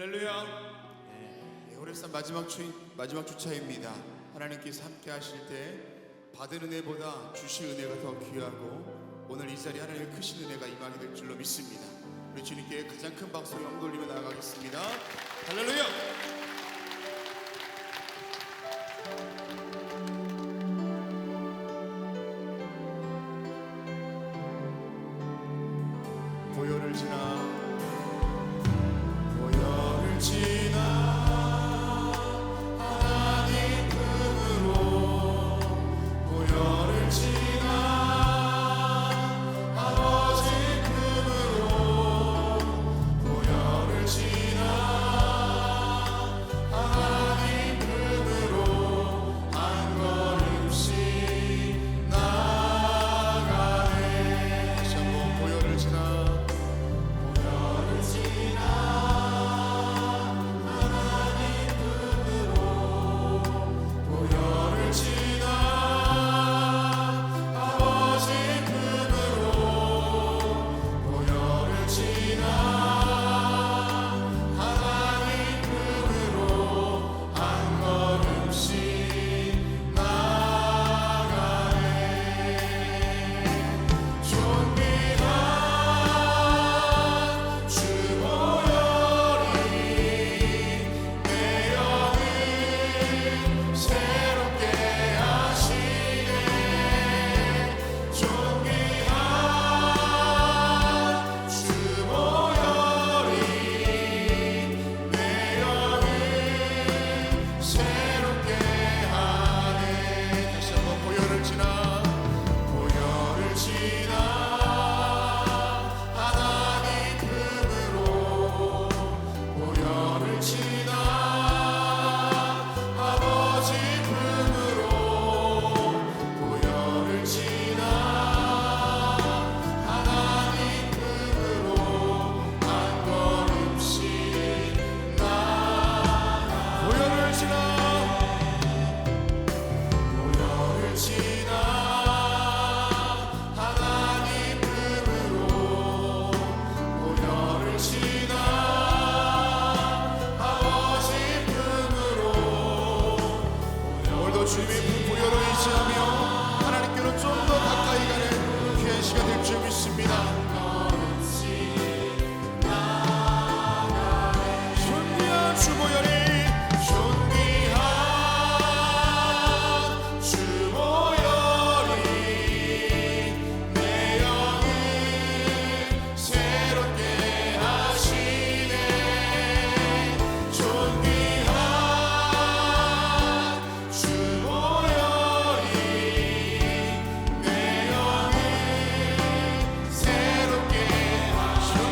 할렐루야. 오래산 마지막 주차입니다. 하나님께서 함께 하실 때 받은 은혜보다 주실 은혜가 더 귀하고 오늘 이 자리에 하나님의 크신 은혜가 임하게 될 줄로 믿습니다. 우리 주님께 가장 큰 박수로 영광 돌리며 나아가겠습니다. 할렐루야. 보혈을 지나 하나님 품으로 보혈을 지나 아버지 품으로 보혈을 지나 하나님 품으로 한 걸음씩 나아가네. 다시 한번 보혈을 지나 주님의 보혈로 의지하며 하나님께로 좀 더 가까이 가는 귀한 시간 될 줄 믿습니다. 존귀한 주 보혈이 존귀한 주 보혈이 내 영을 새롭게 하시네. 존귀한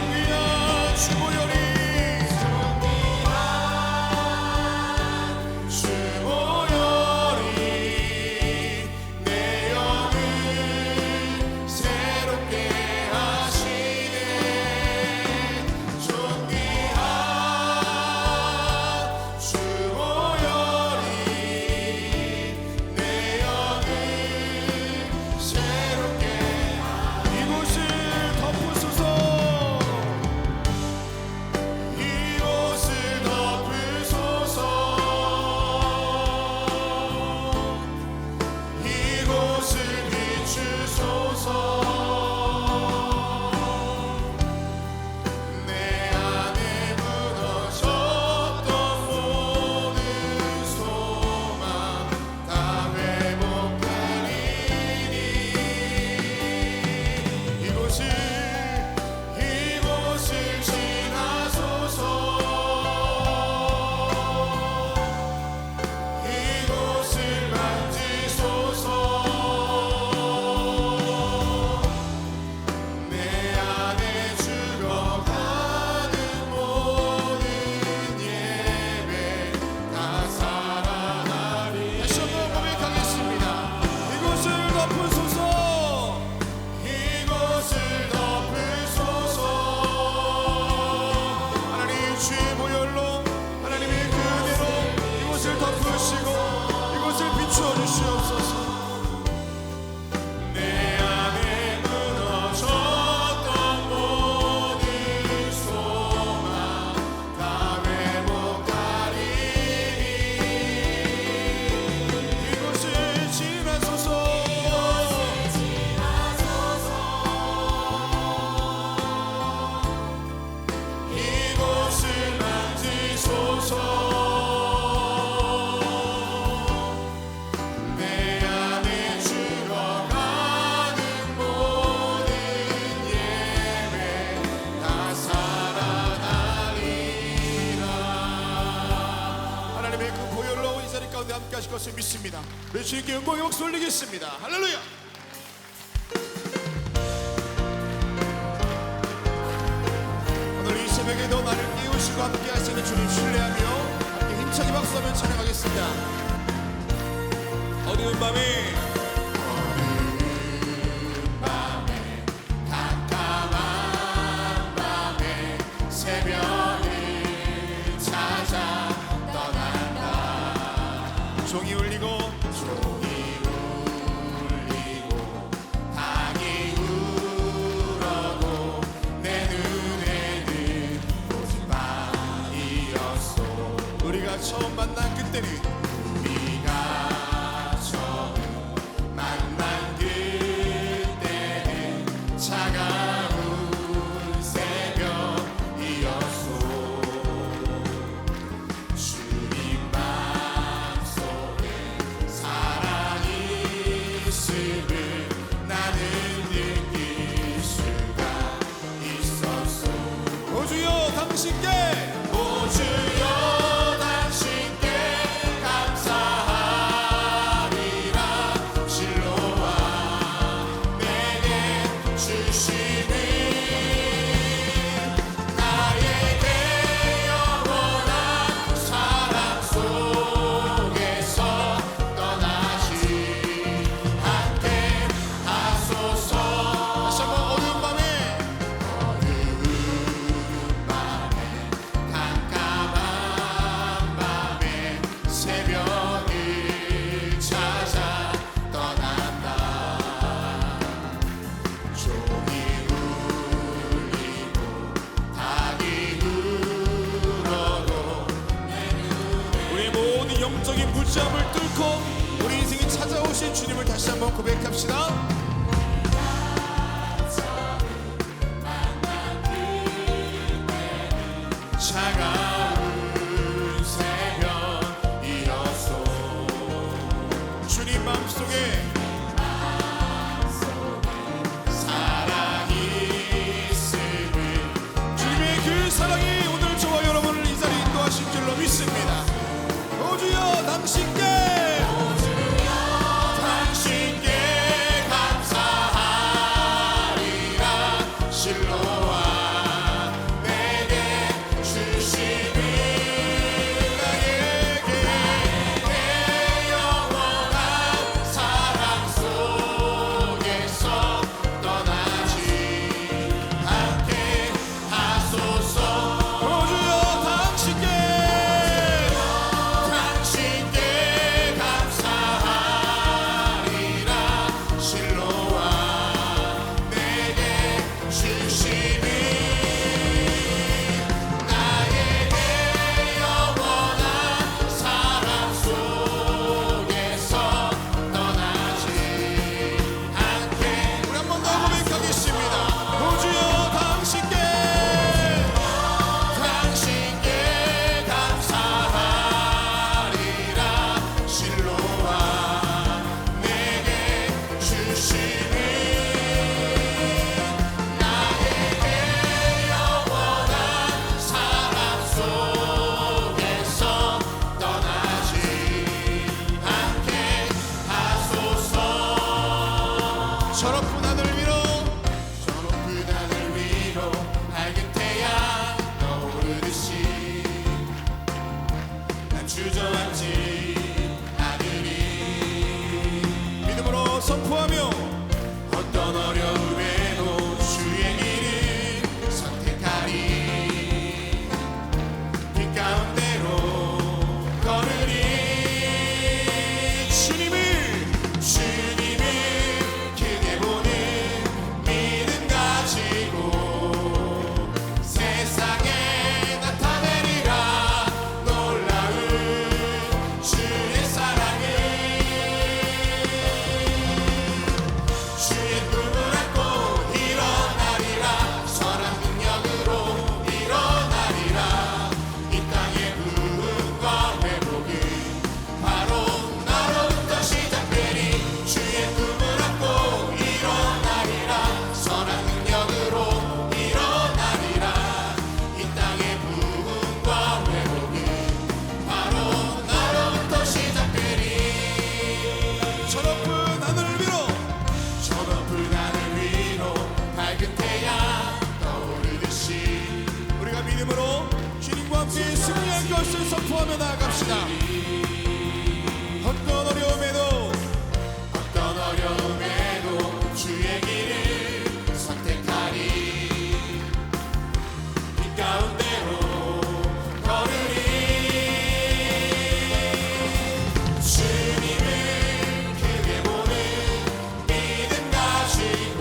내 하실 것을 믿습니다. 우리 주님께 영광의 박수 올리겠습니다. 할렐루야. 오늘 이 새벽에도 나를 깨우시고 함께 하시는 주님 신뢰하며 함께 힘차게 박수하며 찬양하겠습니다. 어두운 밤에 깜깜한 밤에 새벽을 찾아 떠난다. 종이 울리고 닭이 울어도 내 눈에는 오직 밤이었어. 우리가 처음 만난 그때는 차가운 새벽이었소. 주님 맘속에 사랑이 있음을 나는 느낄 수가 있었소. 오 주여 당신께, 오 주여 당신께 감사하리라. 실로와 내게 주시는 나에게 영원한 사랑 속에서 떠나지 않게 하소서. 다시 한번 어두운 밤에 깜깜한 밤에 새벽을 찾아 떠난다. 종이 울리고 닭이 울어도 우리 모든 영적인 무지함을 뚫고 우리 인생에 찾아오신 주님을 다시 한번 고백합시다. 차가운 새벽이었소. 주님 마음속에 사랑이 있음을, 주님의 그 사랑이 오늘 저와 여러분을 이 자리에 인도하실 줄로 믿습니다. 오 주여 당신께, 당신께 감사하리라. 실로와 내게 주시는 나에게 내 영원한 사랑 속에서 떠나지 않게 하소서. 오 주여 당신께, 당신께 함께 승리할 것을 선포하며 나아갑시다. 어떤 어려움에도 주의 길을 선택하리. 빛 가운데로 걸으리. 주님을 크게 보는 믿음 가지고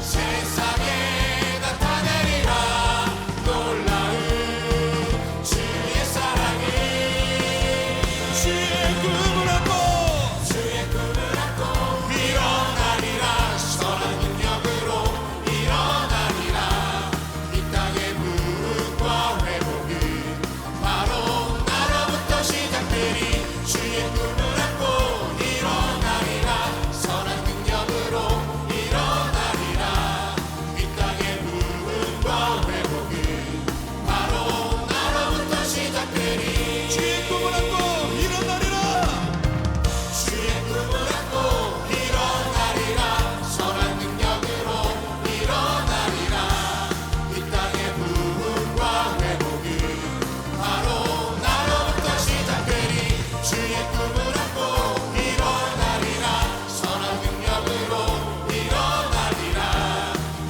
세상에 나타내리라. 놀라운 주의 사랑을, 주의 꿈을 안고 일어나리라. 선한 능력으로 일어나리라. 이 땅의 부흥과 회복은 바로 나로부터 시작되리. 주의 꿈을 안고 일어나리라. 선한 능력으로 일어나리라. 이 땅의 부흥과 회복은 바로 나로부터 시작되리. 주의 꿈을 안고 일어나리라. 주의 꿈을 안고 일어나리라. 선한 능력으로 일어나리라. 이 땅의 부흥과 회복은 바로 나로부터 시작되리. 주의 꿈을 안고 일어나리라. 선한 능력으로 일어나리라.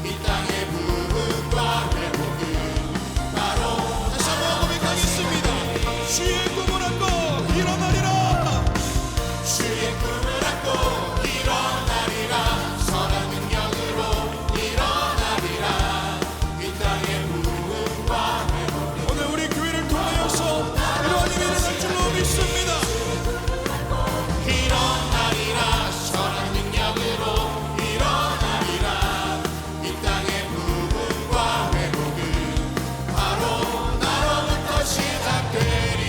이 땅의 부흥과 회복은 바로. 다시 한번 고백하겠습니다. 주의 꿈을 안고 일어나리라. 주의 꿈을 안고 일어나리라. 선한 능력으로 일어나리라. 이 땅의 부흥과 회복. 오늘 우리 교회를 통하여서 이러한 일이 일어날 줄로 믿습니다. 일어나리라. 선한 능력으로 일어나리라. 이 땅의 부흥과 회복은 바로 나로부터 시작되리.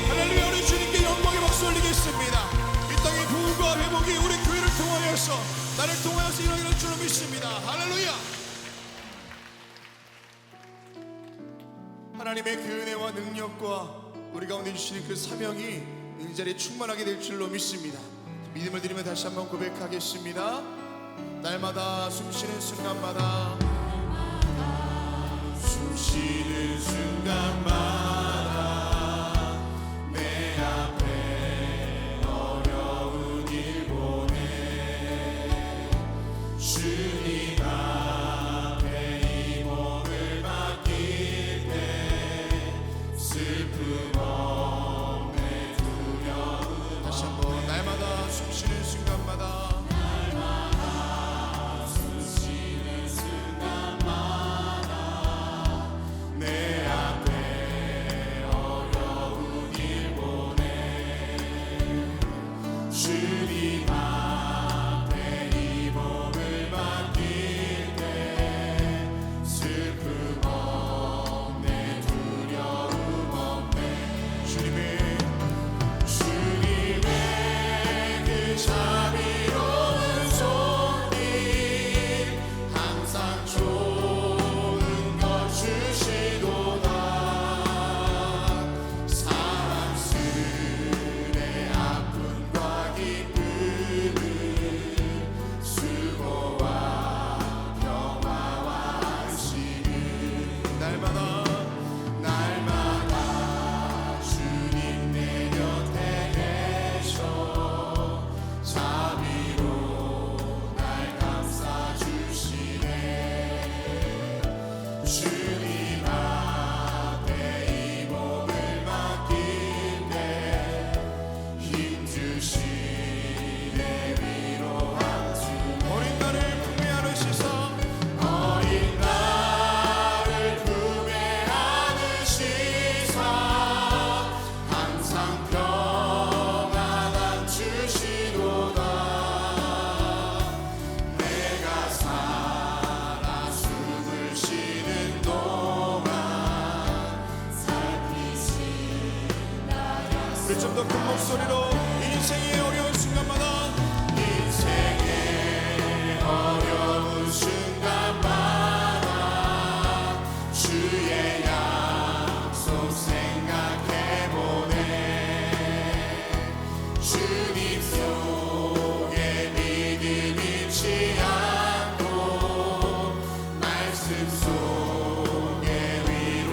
할렐루야. 우리 주님께 영광의 박수 올리겠습니다. 이 땅의 부흥과 회복이 우리 교회를 통하여서, 나를 통하여서 일어날 줄로 믿습니다. 할렐루야. 하나님의 그 은혜와 능력과 우리 가운데 주시는 그 사명이 이 자리에 충만하게 될 줄로 믿습니다. 믿음을 드리며 다시 한번 고백하겠습니다. 날마다 숨쉬는 순간마다, 숨쉬는 순간마다 내 앞에 어려운 일 보내. 주님 앞에 이 몸을 맡길 때 슬픔 없네 두려움. 다시 한번. 날마다 숨쉬는 순간마다, 내 앞에 어려운 일 보내. 주님 앞에 이 몸을 맡길 때 슬픔 없네 두려움 없네. 주님의 그 자비로운 손길 항상 좋은 것 주시도다. 사랑스레 아픔과 기쁨을 수고와 평화와 안식을 날마다 주님 내 곁에 계셔 자비로 날 감싸 주시네. 주님 앞에 이 몸을 맡길 때 힘주시네. 위로한 주. 어린 나를 품에 안으시사, 어린 나를 품에 안으시사 항상 평안함 주시도다. 내가 살아 숨을 쉬는 동안 살피시나야. 우리 좀 더 큰 목소리로 인생의 어려운 순간마다, 인생의 어려운 순간마다 주의 약속 생각해보네. 주님 속에 믿음 잃지 않고 말씀 속에 위로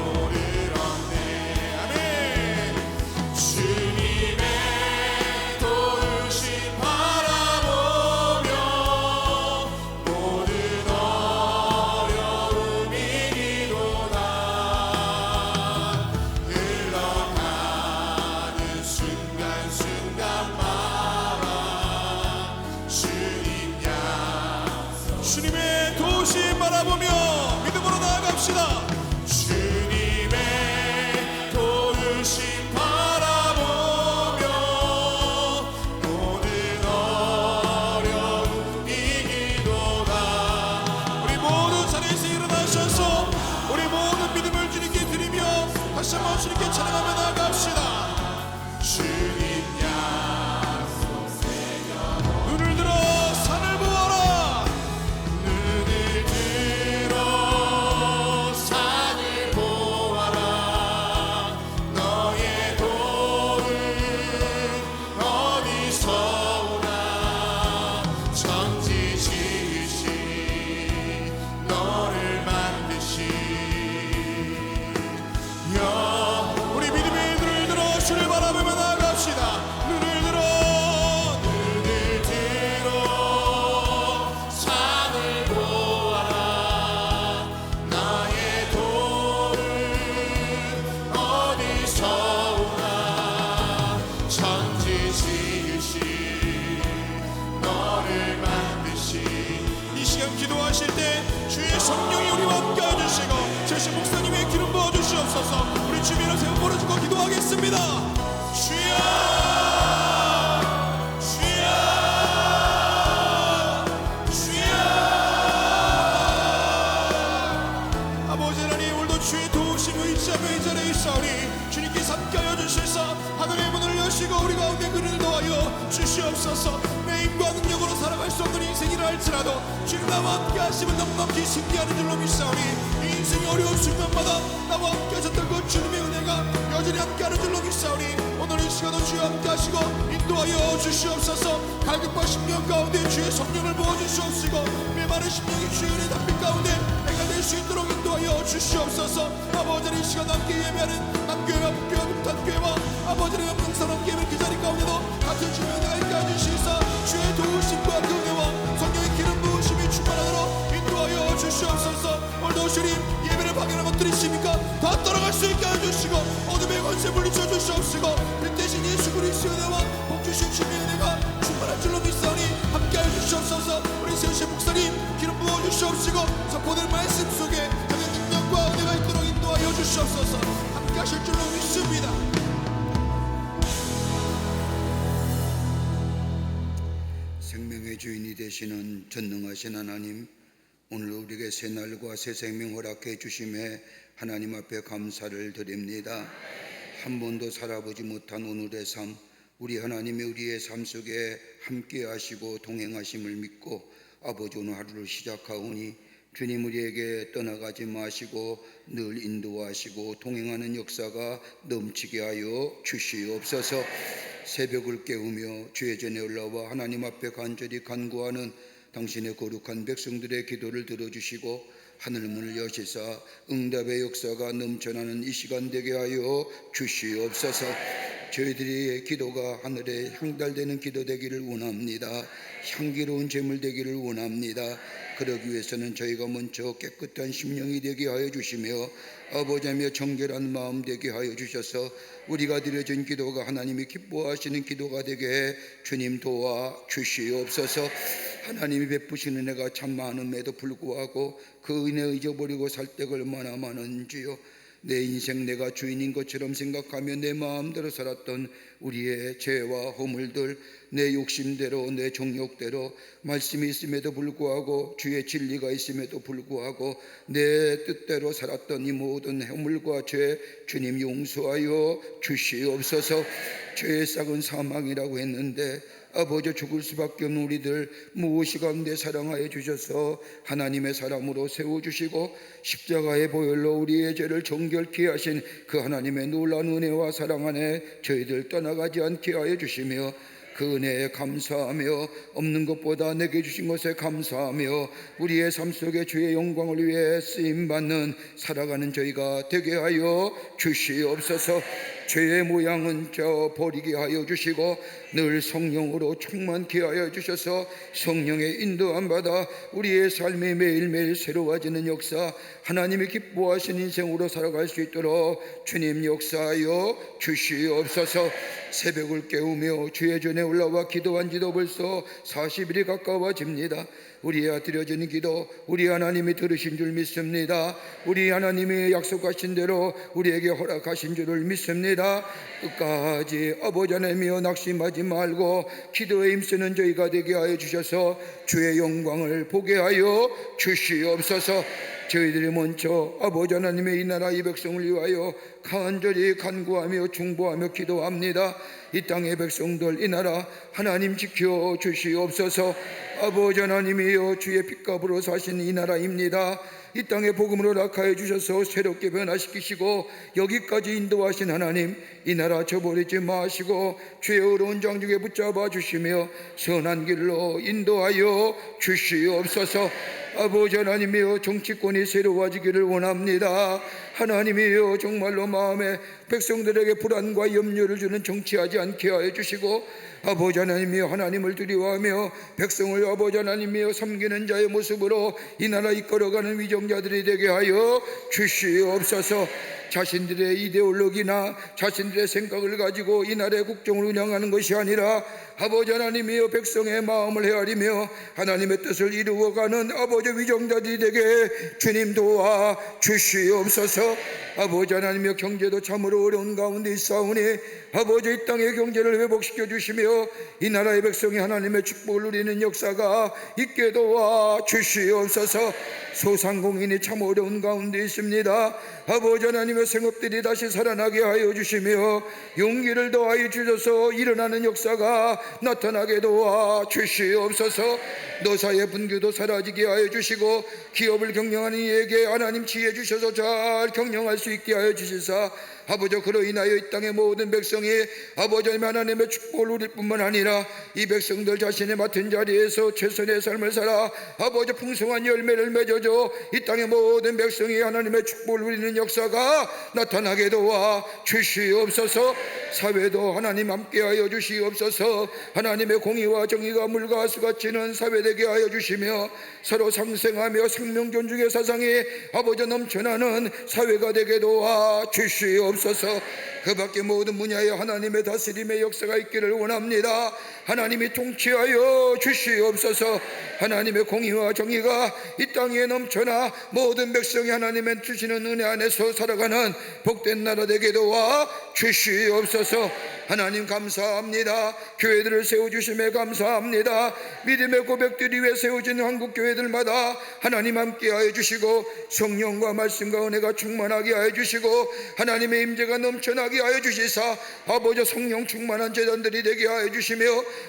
다시 한번 주님께 찬양하며 나아갑시다. 주님 약속 새겨 눈을 들어 산을 보아라. 눈을 들어 산을 보아라. 너의 도는 어디서 오나. 천지 지으신 너를 만드신 우리 믿음의 눈을 들어 주를 바라보며 나아갑시다. 눈을 들어 산을 보아라. 나의 도는 어디서 오나. 천지 지으신 너를 만드신. 이 시간 기도하실 때 주의 성령이 우리와 함께 해주시고 제시 목사님의 기름 부어주시옵소서. 우리 주민을 세워 보내주고 기도하겠습니다. 주여 주여 주여. 아버지 하나님, 오늘도 주의 도우심을 의지하며 이 자리에 있사오니 주님께서 함께하여 주시사 하늘의 문을 여시고 우리 가운데 그를 더하여 주시옵소서. 내 힘과 능력으로 살아갈 수 없는 인생이라 할지라도 주님 나와 함께 하시면 넉넉히 승리하는 줄로 믿사오니 이 인생이 어려운 순간마다 나와 함께 하셨던 그 주님의 은혜가 여전히 함께하는 줄로 믿사오니 오늘 이 시간도 주여 함께 하시고 인도하여 주시옵소서. 갈급한 심령 가운데 주의 성령을 부어주시옵시고 메마른 심령이 주의 은혜 담빛 가운데 내가 될 수 있도록 인도하여 주시옵소서. 아버지는 이 시간 함께 예배하는 남교회와 북교회와 북한교회와 아버지는 영상함께 예배 그 자리 가운데도 같은 주의 은혜가 있게 해주시사 주의 도우심과 그 은혜와 성령의 기름 부으심이 충만하도록 인도하여 주시옵소서. 오늘도 주님 예배를 방해하는 것들이 있습니까? 다 떠나갈 수 있게 해주시고 어둠의 권세 물리쳐 주시옵시고 빛 대신 예수 그리스도의 은혜와 복 주신 주님의 은혜가 충만한 줄로 믿사오니 함께 해주시옵소서. 우리 세우신 목사님 기름 부어주시옵시고 선포될 말씀 속에 하나님의 능력과 은혜가 있도록 인도하여 주시옵소서. 함께 하실 줄로 믿습니다. 생명의 주인이 되시는 전능하신 하나님, 오늘 우리에게 새 날과 새 생명 허락해 주심에 하나님 앞에 감사를 드립니다. 한 번도 살아보지 못한 오늘의 삶, 우리 하나님이 우리의 삶 속에 함께 하시고 동행하심을 믿고 아버지 오늘 하루를 시작하오니 주님 우리에게 떠나가지 마시고 늘 인도하시고 동행하는 역사가 넘치게 하여 주시옵소서. 새벽을 깨우며 주의 전에 올라와 하나님 앞에 간절히 간구하는 당신의 거룩한 백성들의 기도를 들어주시고 하늘문을 여시사 응답의 역사가 넘쳐나는 이 시간 되게 하여 주시옵소서. 저희들의 기도가 하늘에 향달되는 기도 되기를 원합니다. 향기로운 제물 되기를 원합니다. 그러기 위해서는 저희가 먼저 깨끗한 심령이 되게 하여 주시며 아버지며 정결한 마음 되게 하여 주셔서 우리가 드려진 기도가 하나님이 기뻐하시는 기도가 되게 해 주님 도와 주시옵소서. 하나님이 베푸시는 은혜가 참 많음에도 불구하고 그 은혜 잊어버리고 살 때가 얼마나 많은지요. 내 인생 내가 주인인 것처럼 생각하며 내 마음대로 살았던 우리의 죄와 허물들, 내 욕심대로 내 정욕대로 말씀이 있음에도 불구하고 주의 진리가 있음에도 불구하고 내 뜻대로 살았던 이 모든 허물과 죄 주님 용서하여 주시옵소서. 죄의 싹은 사망이라고 했는데 아버지 죽을 수밖에 없는 우리들 무엇이 가운데 사랑하여 주셔서 하나님의 사람으로 세워주시고 십자가의 보혈로 우리의 죄를 정결케 하신 그 하나님의 놀라운 은혜와 사랑 안에 저희들 떠나가지 않게 하여 주시며 그 은혜에 감사하며 없는 것보다 내게 주신 것에 감사하며 우리의 삶 속에 주의 영광을 위해 쓰임받는 살아가는 저희가 되게 하여 주시옵소서. 죄의 모양은 버리게 하여 주시고 늘 성령으로 충만케 하여 주셔서 성령의 인도함 받아 우리의 삶이 매일매일 새로워지는 역사, 하나님이 기뻐하신 인생으로 살아갈 수 있도록 주님 역사하여 주시옵소서. 새벽을 깨우며 주의 전에 올라와 기도한 지도 벌써 40일이 가까워집니다. 우리의 드려지는 기도 우리 하나님이 들으신 줄 믿습니다. 우리 하나님이 약속하신 대로 우리에게 허락하신 줄을 믿습니다. 끝까지 아버지 하나님이여 낙심하지 말고 기도에 힘쓰는 저희가 되게 하여 주셔서 주의 영광을 보게 하여 주시옵소서. 저희들이 먼저 아버지 하나님의 이 나라 이 백성을 위하여 간절히 간구하며 중보하며 기도합니다. 이 땅의 백성들 이 나라 하나님 지켜 주시옵소서. 아버지 하나님이여 주의 핏값으로 사신 이 나라입니다. 이 땅에 복음으로 낙하해 주셔서 새롭게 변화시키시고 여기까지 인도하신 하나님, 이 나라 저버리지 마시고 주의 어려운 장중에 붙잡아 주시며 선한 길로 인도하여 주시옵소서. 아버지 하나님이여 정치권이 새로워지기를 원합니다. 하나님이여 정말로 마음에 백성들에게 불안과 염려를 주는 정치하지 않게 하여 주시고 아버지 하나님이여 하나님을 두려워하며 백성을 아버지 하나님이여 섬기는 자의 모습으로 이 나라 이끌어가는 위정자들이 되게 하여 주시옵소서. 자신들의 이데올로기나 자신들의 생각을 가지고 이 나라의 국정을 운영하는 것이 아니라 아버지 하나님이여 백성의 마음을 헤아리며 하나님의 뜻을 이루어가는 아버지 위정자들이 되게 주님 도와 주시옵소서. 아버지 하나님이여 경제도 참으로 어려운 가운데 있사오니 아버지 이 땅의 경제를 회복시켜 주시며 이 나라의 백성이 하나님의 축복을 누리는 역사가 있게 도와 주시옵소서. 소상공인이 참 어려운 가운데 있습니다. 아버지 하나님의 생업들이 다시 살아나게 하여 주시며 용기를 더하여 주셔서 일어나는 역사가 나타나게 도와 주시옵소서. 노사의 분규도 사라지게 하여 주시고 기업을 경영하는 이에게 하나님 지혜 주셔서 잘 경영할 수 있게 하여 주시사 아버지 그로 인하여 이 땅의 모든 백성이 아버지 하나님의 축복을 누릴 뿐만 아니라 이 백성들 자신의 맡은 자리에서 최선의 삶을 살아 아버지 풍성한 열매를 맺어줘 이 땅의 모든 백성이 하나님의 축복을 누리는 역사가 나타나게 도와 주시옵소서. 사회도 하나님 함께하여 주시옵소서. 하나님의 공의와 정의가 물과 수같이는 사회되게 하여 주시며 서로 상생하며 생명 존중의 사상이 아버지 넘쳐나는 사회가 되게 도와 주시옵소서. 그 밖에 모든 분야에 하나님의 다스림의 역사가 있기를 원합니다. 하나님이 통치하여 주시옵소서. 하나님의 공의와 정의가 이 땅에 넘쳐나 모든 백성이 하나님의 주시는 은혜 안에서 살아가는 복된 나라 되게 도와 주시옵소서. 하나님 감사합니다. 교회들을 세워주심에 감사합니다. 믿음의 고백들이 위해 세워진 한국 교회들마다 하나님 함께하여 주시고 성령과 말씀과 은혜가 충만하게 하여 주시고 하나님의 임재가 넘쳐나게 하여 주시사 아버지 성령 충만한 제단들이 되게 하여 주시며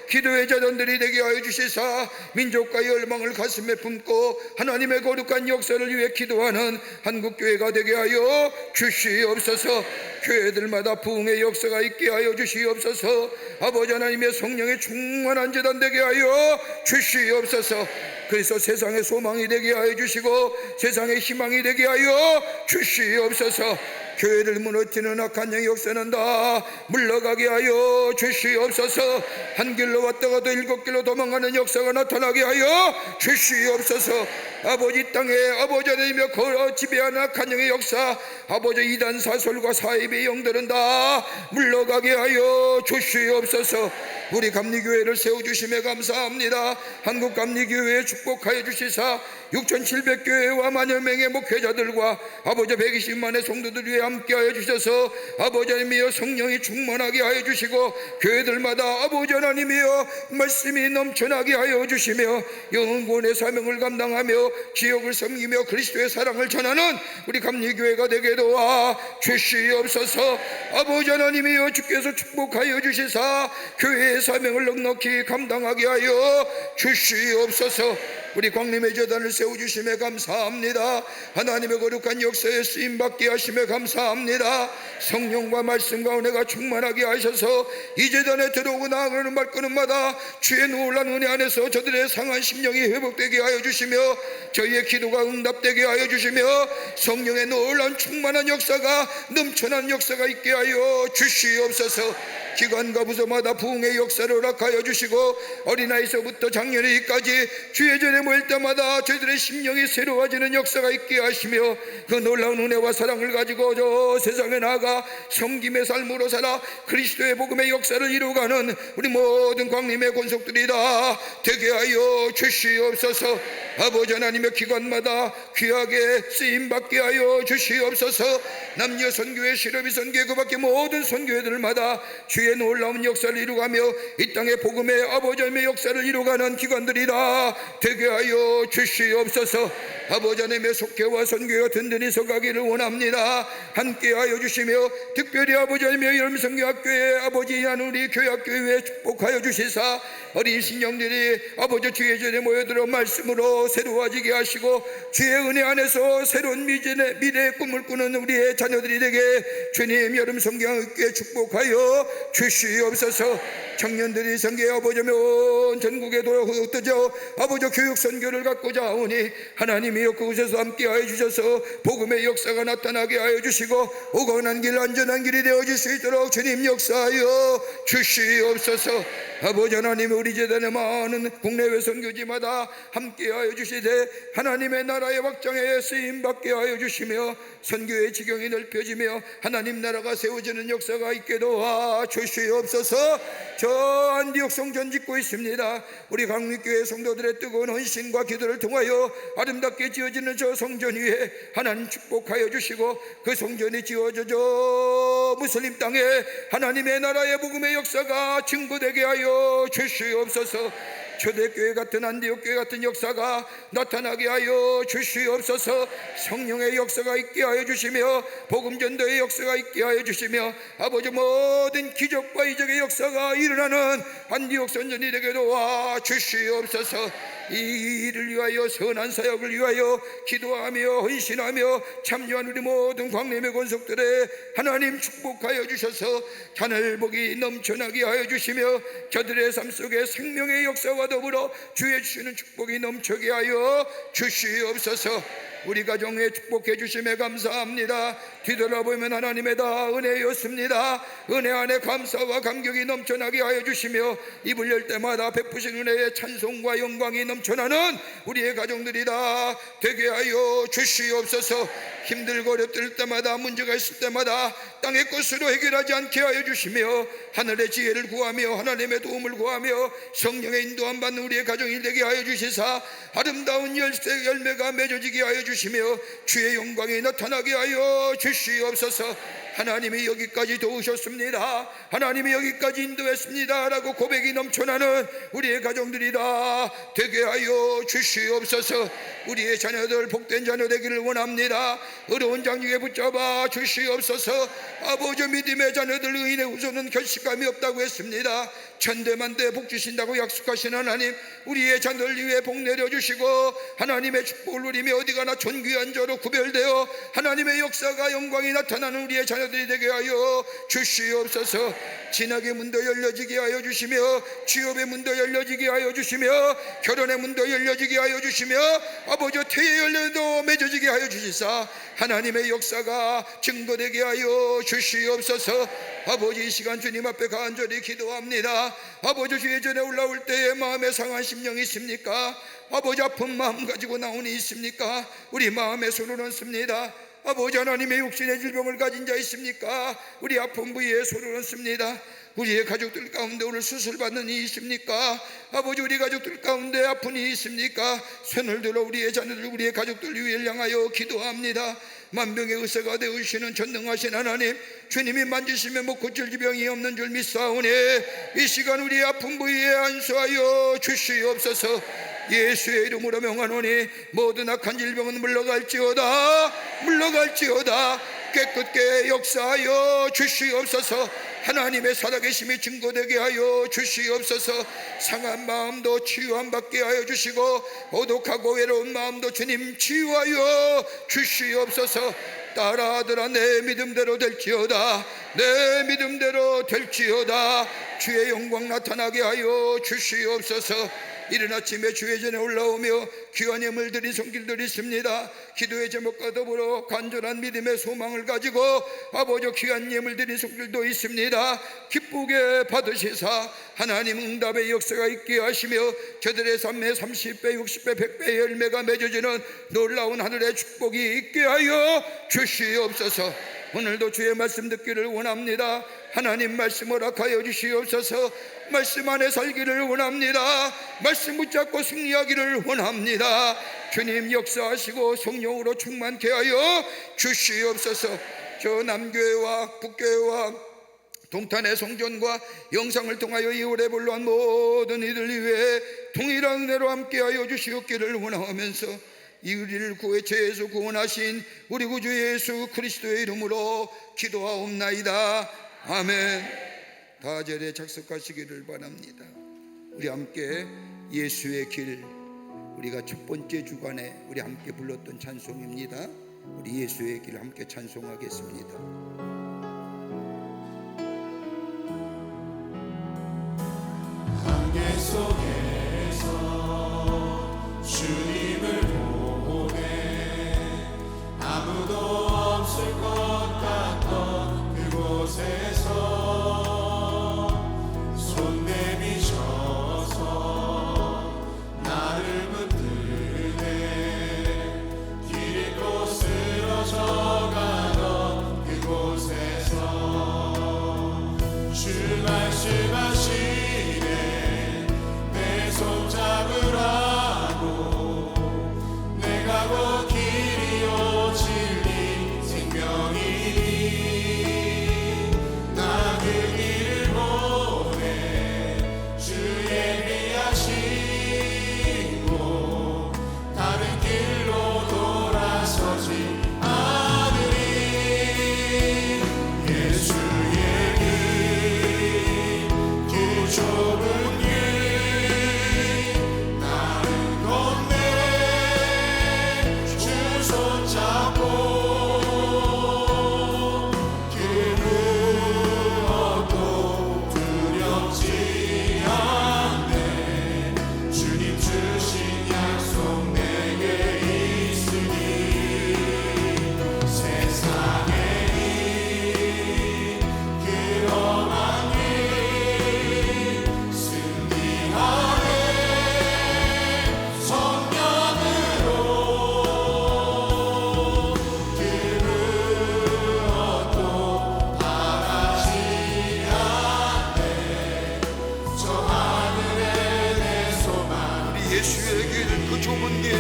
기도의 제단들이 되게 하여 주시사 민족과 열망을 가슴에 품고 하나님의 거룩한 역사를 위해 기도하는 한국교회가 되게 하여 주시옵소서. 교회들마다 부흥의 역사가 있게 하여 주시옵소서. 아버지 하나님의 성령의 충만한 제단 되게 하여 주시옵소서. 그래서 세상의 소망이 되게 하여 주시고 세상의 희망이 되게 하여 주시옵소서. 교회를 무너뜨리는 악한 영의 역사는 다 물러가게 하여 주시옵소서. 한 길로 왔다가도 7길로 도망가는 역사가 나타나게 하여 주시옵소서. 아버지 땅에 아버지 하나님의 걸어 지배하는 악한 영의 역사 아버지 이단 사설과 사입의 영들은 다 물러가게 하여 주시옵소서. 우리 감리교회를 세워주심에 감사합니다. 한국감리교회에 축복하여 주시사 6,700교회와 만여 명의 목회자들과 아버지 120만의 성도들 위해 함께하여 주셔서 아버지 하나님이여 성령이 충만하게 하여 주시고 교회들마다 아버지 하나님이여 말씀이 넘쳐나게 하여 주시며 영혼구원의 사명을 감당하며 지역을 섬기며 그리스도의 사랑을 전하는 우리 감리교회가 되게 도와 주시옵소서. 아버지 하나님이여 주께서 축복하여 주시사 교회의 사명을 넉넉히 감당하게 하여 주시옵소서. 우리 광림의 제단을 세워주심에 감사합니다. 하나님의 거룩한 역사에 쓰임받게 하심에 감사합니다. 성령과 말씀과 은혜가 충만하게 하셔서 이 제단에 들어오고 나아가는 발걸음마다 주의 놀란 은혜 안에서 저들의 상한 심령이 회복되게 하여 주시며 저희의 기도가 응답되게 하여 주시며 성령의 놀란 충만한 역사가 넘쳐난 역사가 있게 하여 주시옵소서. 기관과 부서마다 부흥의 역사를 허락하여 주시고 어린아이서부터 장년이까지 주의 전에 모일 때마다 저희들의 심령이 새로워지는 역사가 있게 하시며 그 놀라운 은혜와 사랑을 가지고 저 세상에 나아가 섬김의 삶으로 살아 그리스도의 복음의 역사를 이루어가는 우리 모든 광림의 권속들이 다 되게 하여 주시옵소서. 아버지 하나님의 기관마다 귀하게 쓰임받게 하여 주시옵소서. 남녀 선교회, 시럽이 선교회, 그 밖에 모든 선교회들마다 주의 놀라운 역사를 이루가며 이 땅의 복음의 아버지 하나님의 역사를 이루가는 기관들이다 되게 하여 주시옵소서. 아버지 하나님의 속회와 선교회가 든든히 서가기를 원합니다. 함께 하여 주시며 특별히 아버지 하나님의 여름선교학교회 아버지 하누리 교회학교회 축복하여 주시사 어린 신령들이 아버지 주의 전에 모여들어 말씀으로 새로워지게 하시고 주의 은혜 안에서 새로운 미래의 꿈을 꾸는 우리의 자녀들이 되게 주님 여름선교학교회 축복하여 주시옵소서. 청년들이 선교회 아버지 온 전국에 흩어져 아버지 교육 선교를 갖고자 하오니 하나님이여 그곳에서 함께하여 주셔서 복음의 역사가 나타나게 하여 주시고 오고 난 길 안전한 길이 되어질 수 있도록 주님 역사하여 주시옵소서. 아버지 하나님 우리 재단의 많은 국내외 선교지마다 함께하여 주시되 하나님의 나라의 확장에 쓰임받게 하여 주시며 선교의 지경이 넓혀지며 하나님 나라가 세워지는 역사가 있게 도와 주시옵소서. 저 안디옥 성전 짓고 있습니다. 우리 강림교회 성도들의 뜨거운 헌신과 기도를 통하여 아름답게 지어지는 저 성전 위에 하나님 축복하여 주시고 그 성전이 지어져 저 무슬림 땅에 하나님의 나라의 복음의 역사가 증거되게 하여 주시옵소서. 초대교회 같은 안디옥교회 같은 역사가 나타나게 하여 주시옵소서. 성령의 역사가 있게 하여 주시며 복음전도의 역사가 있게 하여 주시며 아버지 모든 기적과 이적의 역사가 일어나는 안디옥 선전이 되게 도와 주시옵소서. 이 일을 위하여 선한 사역을 위하여 기도하며 헌신하며 참여한 우리 모든 광림의 권속들의 하나님 축복하여 주셔서 하늘복이 넘쳐나게 하여 주시며 저들의 삶 속에 생명의 역사와 더불어 주의 주시는 축복이 넘쳐게 하여 주시옵소서. 우리 가정에 축복해 주심에 감사합니다. 뒤돌아보면 하나님의 다 은혜였습니다. 은혜 안에 감사와 감격이 넘쳐나게 하여 주시며 입을 열 때마다 베푸신 은혜의 찬송과 영광이 넘쳐나는 우리의 가정들이다 되게 하여 주시옵소서. 힘들고 어렵을 때마다 문제가 있을 때마다 땅의 것으로 해결하지 않게 하여 주시며 하늘의 지혜를 구하며 하나님의 도움을 구하며 성령의 인도함 받는 우리의 가정이 되게 하여 주시사 아름다운 열매가 맺어지게 하여 주시며 주의 영광이 나타나게 하여 주시옵소서. 하나님이 여기까지 도우셨습니다. 하나님이 여기까지 인도했습니다 라고 고백이 넘쳐나는 우리의 가정들이다 되게 하여 주시옵소서. 우리의 자녀들 복된 자녀 되기를 원합니다. 어려운 장중에 붙잡아 주시옵소서. 아버지 믿음의 자녀들 의인의 후손은 결식감이 없다고 했습니다. 천대만대 복 주신다고 약속하신 하나님 우리의 자녀들 위해 복 내려주시고 하나님의 축복을 누리며 어디 가나 존귀한 자로 구별되어 하나님의 역사가 영광이 나타나는 우리의 자녀들이 되게 하여 주시옵소서. 진학의 문도 열려지게 하여 주시며 취업의 문도 열려지게 하여 주시며 결혼의 문도 열려지게 하여 주시며 아버지 태의 열려도 맺어지게 하여 주시사 하나님의 역사가 증거되게 하여 주시옵소서. 아버지 이 시간 주님 앞에 간절히 기도합니다. 아버지 주의 전에 올라올 때에 마음에 상한 심령이 있습니까? 아버지 아픈 마음 가지고 나오니 있습니까? 우리 마음에 손을 얹습니다. 아버지 하나님의 육신의 질병을 가진 자 있습니까? 우리 아픈 부위에 손을 얹습니다. 우리의 가족들 가운데 오늘 수술받는 이 있습니까? 아버지 우리 가족들 가운데 아픈 이 있습니까? 손을 들어 우리의 자녀들 우리의 가족들 위를 향하여 기도합니다. 만병의 의사가 되으시는 전능하신 하나님 주님이 만지시면 못 고칠 지병이 없는 줄 믿사오니 이 시간 우리의 아픈 부위에 안수하여 주시옵소서. 예수의 이름으로 명하노니 모든 악한 질병은 물러갈지어다 물러갈지어다. 깨끗게 역사하여 주시옵소서. 하나님의 살아계심이 증거되게 하여 주시옵소서. 상한 마음도 치유함 받게 하여 주시고 고독하고 외로운 마음도 주님 치유하여 주시옵소서. 딸아 아들아 내 믿음대로 될지어다 내 믿음대로 될지어다. 주의 영광 나타나게 하여 주시옵소서. 이른 아침에 주의 전에 올라오며 귀한 예물 드린 손길들이 있습니다. 기도의 제목과 더불어 간절한 믿음의 소망을 가지고 아버지 귀한 예물 드린 손길도 있습니다. 기쁘게 받으시사 하나님 응답의 역사가 있게 하시며 저들의 삶에 30배 60배 100배의 열매가 맺어지는 놀라운 하늘의 축복이 있게 하여 주시옵소서. 오늘도 주의 말씀 듣기를 원합니다. 하나님 말씀 허락하여 주시옵소서. 말씀 안에 살기를 원합니다. 말씀 붙잡고 승리하기를 원합니다. 주님 역사하시고 성령으로 충만케 하여 주시옵소서. 저 남교회와 북교회와 동탄의 성전과 영상을 통하여 이 오래 불러한 모든 이들 위해 동일한 은혜로 함께하여 주시옵기를 원하면서 이 우리를 구해 죄에서 구원하신 우리 구주 예수 그리스도의 이름으로 기도하옵나이다. 아멘. 다절에 작석하시기를 바랍니다. 우리 함께 예수의 길, 우리가 첫 번째 주간에 우리 함께 불렀던 찬송입니다. 우리 예수의 길 함께 찬송하겠습니다. 속에서 주님을 보내 아무도 없을 것 같던 그곳에서 손 내미셔서 나를 붙드네 길 잃고 쓰러져가던 그곳에서 주 말씀하시네 손잡으라고 내가 곧 길이요 진리 생명이니 나 그 길을 보내 주 예비하시고 다른 길로 돌아서지 않으리 예수의 길, 그 좁은 길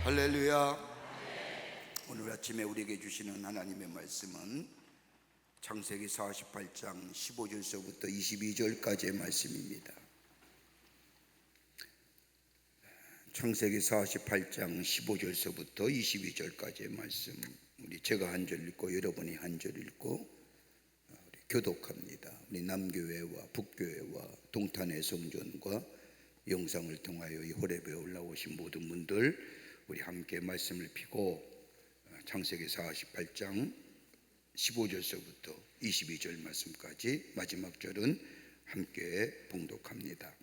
할렐루야. 오늘 아침에 우리에게 주시는 하나님의 말씀은 창세기 48장 15절서부터 22절까지의 말씀입니다. 창세기 48장 15절서부터 22절까지의 말씀, 우리 제가 한 절 읽고 여러분이 한 절 읽고 우리 교독합니다. 우리 남교회와 북교회와 동탄의 성전과 영상을 통하여 이 호렙에 올라오신 모든 분들 우리 함께 말씀을 피고 창세기 48장 15절서부터 22절 말씀까지 마지막 절은 함께 봉독합니다.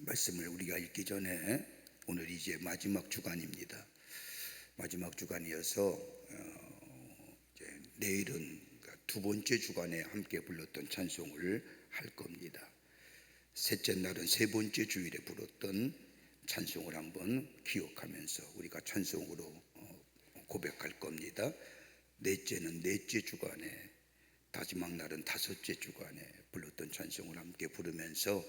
말씀을 우리가 읽기 전에 오늘 이제 마지막 주간입니다. 마지막 주간이어서 이제 내일은 두 번째 주간에 함께 불렀던 찬송을 할 겁니다. 셋째 날은 세 번째 주일에 불렀던 찬송을 한번 기억하면서 우리가 찬송으로 고백할 겁니다. 넷째는 넷째 주간에, 마지막 날은 다섯째 주간에 불렀던 찬송을 함께 부르면서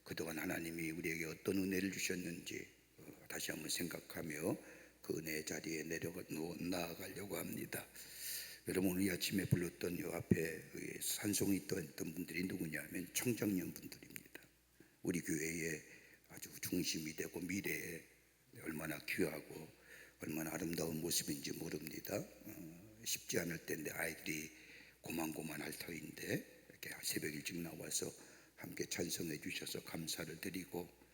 그동안 하나님이 우리에게 어떤 은혜를 주셨는지 다시 한번 생각하며 그 은혜의 자리에 나아가려고 합니다. 여러분, 오늘 이 아침에 불렀던 요 앞에 산송이 있던 분들이 누구냐면 청장년 분들입니다. 우리 교회의 아주 중심이 되고 미래에 얼마나 귀하고 얼마나 아름다운 모습인지 모릅니다. 쉽지 않을 때인데 아이들이 고만고만할 터인데 이렇게 새벽 일찍 나와서 함께 찬송해 주셔서 감사를 드리고,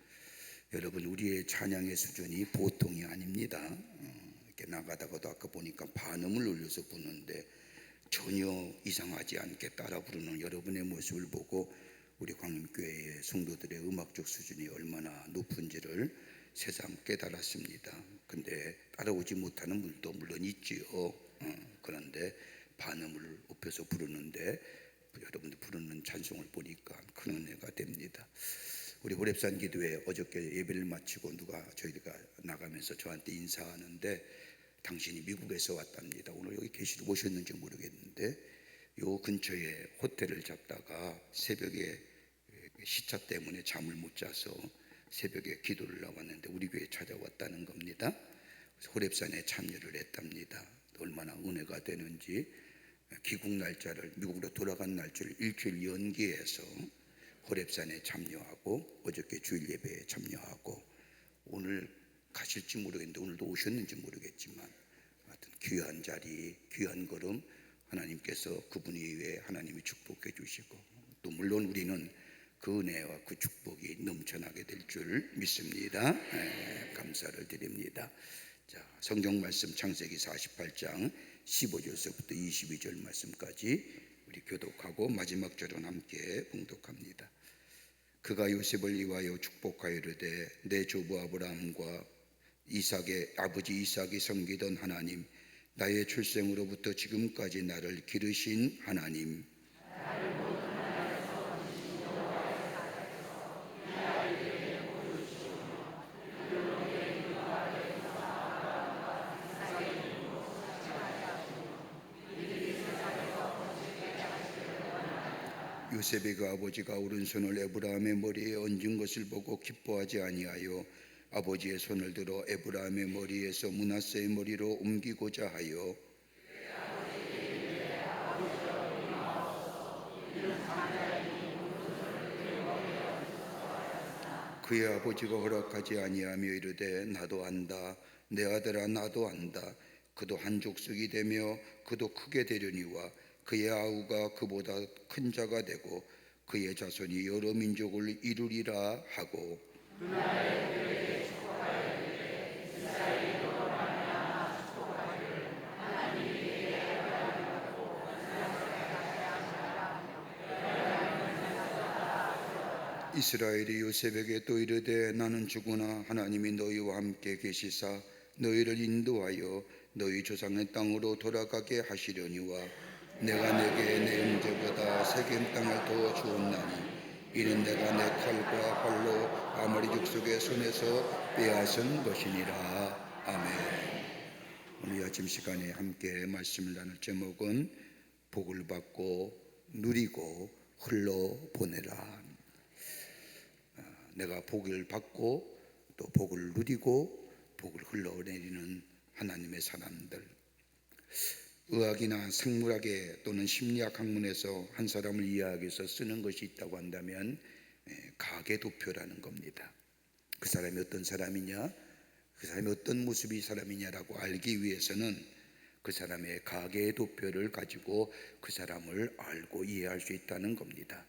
여러분, 우리의 찬양의 수준이 보통이 아닙니다. 이렇게 나가다가도 아까 보니까 반음을 올려서 부르는데 전혀 이상하지 않게 따라 부르는 여러분의 모습을 보고 우리 광림교회의 성도들의 음악적 수준이 얼마나 높은지를 새삼 깨달았습니다. 근데 따라오지 못하는 분도 물론 있지요. 그런데 반음을 높여서 부르는데 여러분들 부르는 찬송을 보니까 큰 은혜가 됩니다. 우리 호랩산 기도회 어저께 예배를 마치고 누가 저희가 나가면서 저한테 인사하는데 당신이 미국에서 왔답니다. 오늘 여기 오셨는지 모르겠는데 요 근처에 호텔을 잡다가 새벽에 시차 때문에 잠을 못 자서 새벽에 기도를 나왔는데 우리 교회에 찾아왔다는 겁니다. 호랩산에 참여를 했답니다. 얼마나 은혜가 되는지 귀국 날짜를, 미국으로 돌아간 날짜를 일주일 연기해서 호랩산에 참여하고 어저께 주일 예배에 참여하고 오늘 가실지 모르겠는데 오늘도 오셨는지 모르겠지만 하여튼 귀한 자리, 귀한 걸음 하나님께서 그분 이외에 하나님이 축복해 주시고, 또 물론 우리는 그 은혜와 그 축복이 넘쳐나게 될 줄 믿습니다. 감사를 드립니다. 자, 성경 말씀 창세기 48장 15절서부터 22절 말씀까지 우리 교독하고 마지막 절은 함께 봉독합니다. 그가 요셉을 위하여 축복하여 이르되 내 조부 아브라함과 이삭의 아버지 이삭이 섬기던 하나님, 나의 출생으로부터 지금까지 나를 기르신 하나님, 요셉의 그 아버지가 오른손을 에브라함의 머리에 얹은 것을 보고 기뻐하지 아니하여 아버지의 손을 들어 에브라함의 머리에서 므낫세의 머리로 옮기고자 하여 그의 아버지가 허락하지 아니하며 이르되 나도 안다, 내 아들아 나도 안다. 그도 한 족속이 되며 그도 크게 되려니와 그의 아우가 그보다 큰 자가 되고 그의 자손이 여러 민족을 이루리라 하고, 이스라엘이 요셉에게 또 이르되 나는 죽으나 하나님이 너희와 함께 계시사 너희를 인도하여 너희 조상의 땅으로 돌아가게 하시려니와 내가 내게 내 형제보다 세겜 땅을 더 주었나니 이는 내가 내 칼과 활로 아모리 족속의 손에서 빼앗은 것이니라. 아멘. 오늘 아침 시간에 함께 말씀을 나눌 제목은 복을 받고 누리고 흘러보내라. 내가 복을 받고 또 복을 누리고 복을 흘러내리는 하나님의 사람들. 의학이나 생물학에 또는 심리학 학문에서 한 사람을 이해하기 위해서 쓰는 것이 있다고 한다면 가계도표라는 겁니다. 그 사람이 어떤 사람이냐, 그 사람이 어떤 모습이 사람이냐라고 알기 위해서는 그 사람의 가계도표를 가지고 그 사람을 알고 이해할 수 있다는 겁니다.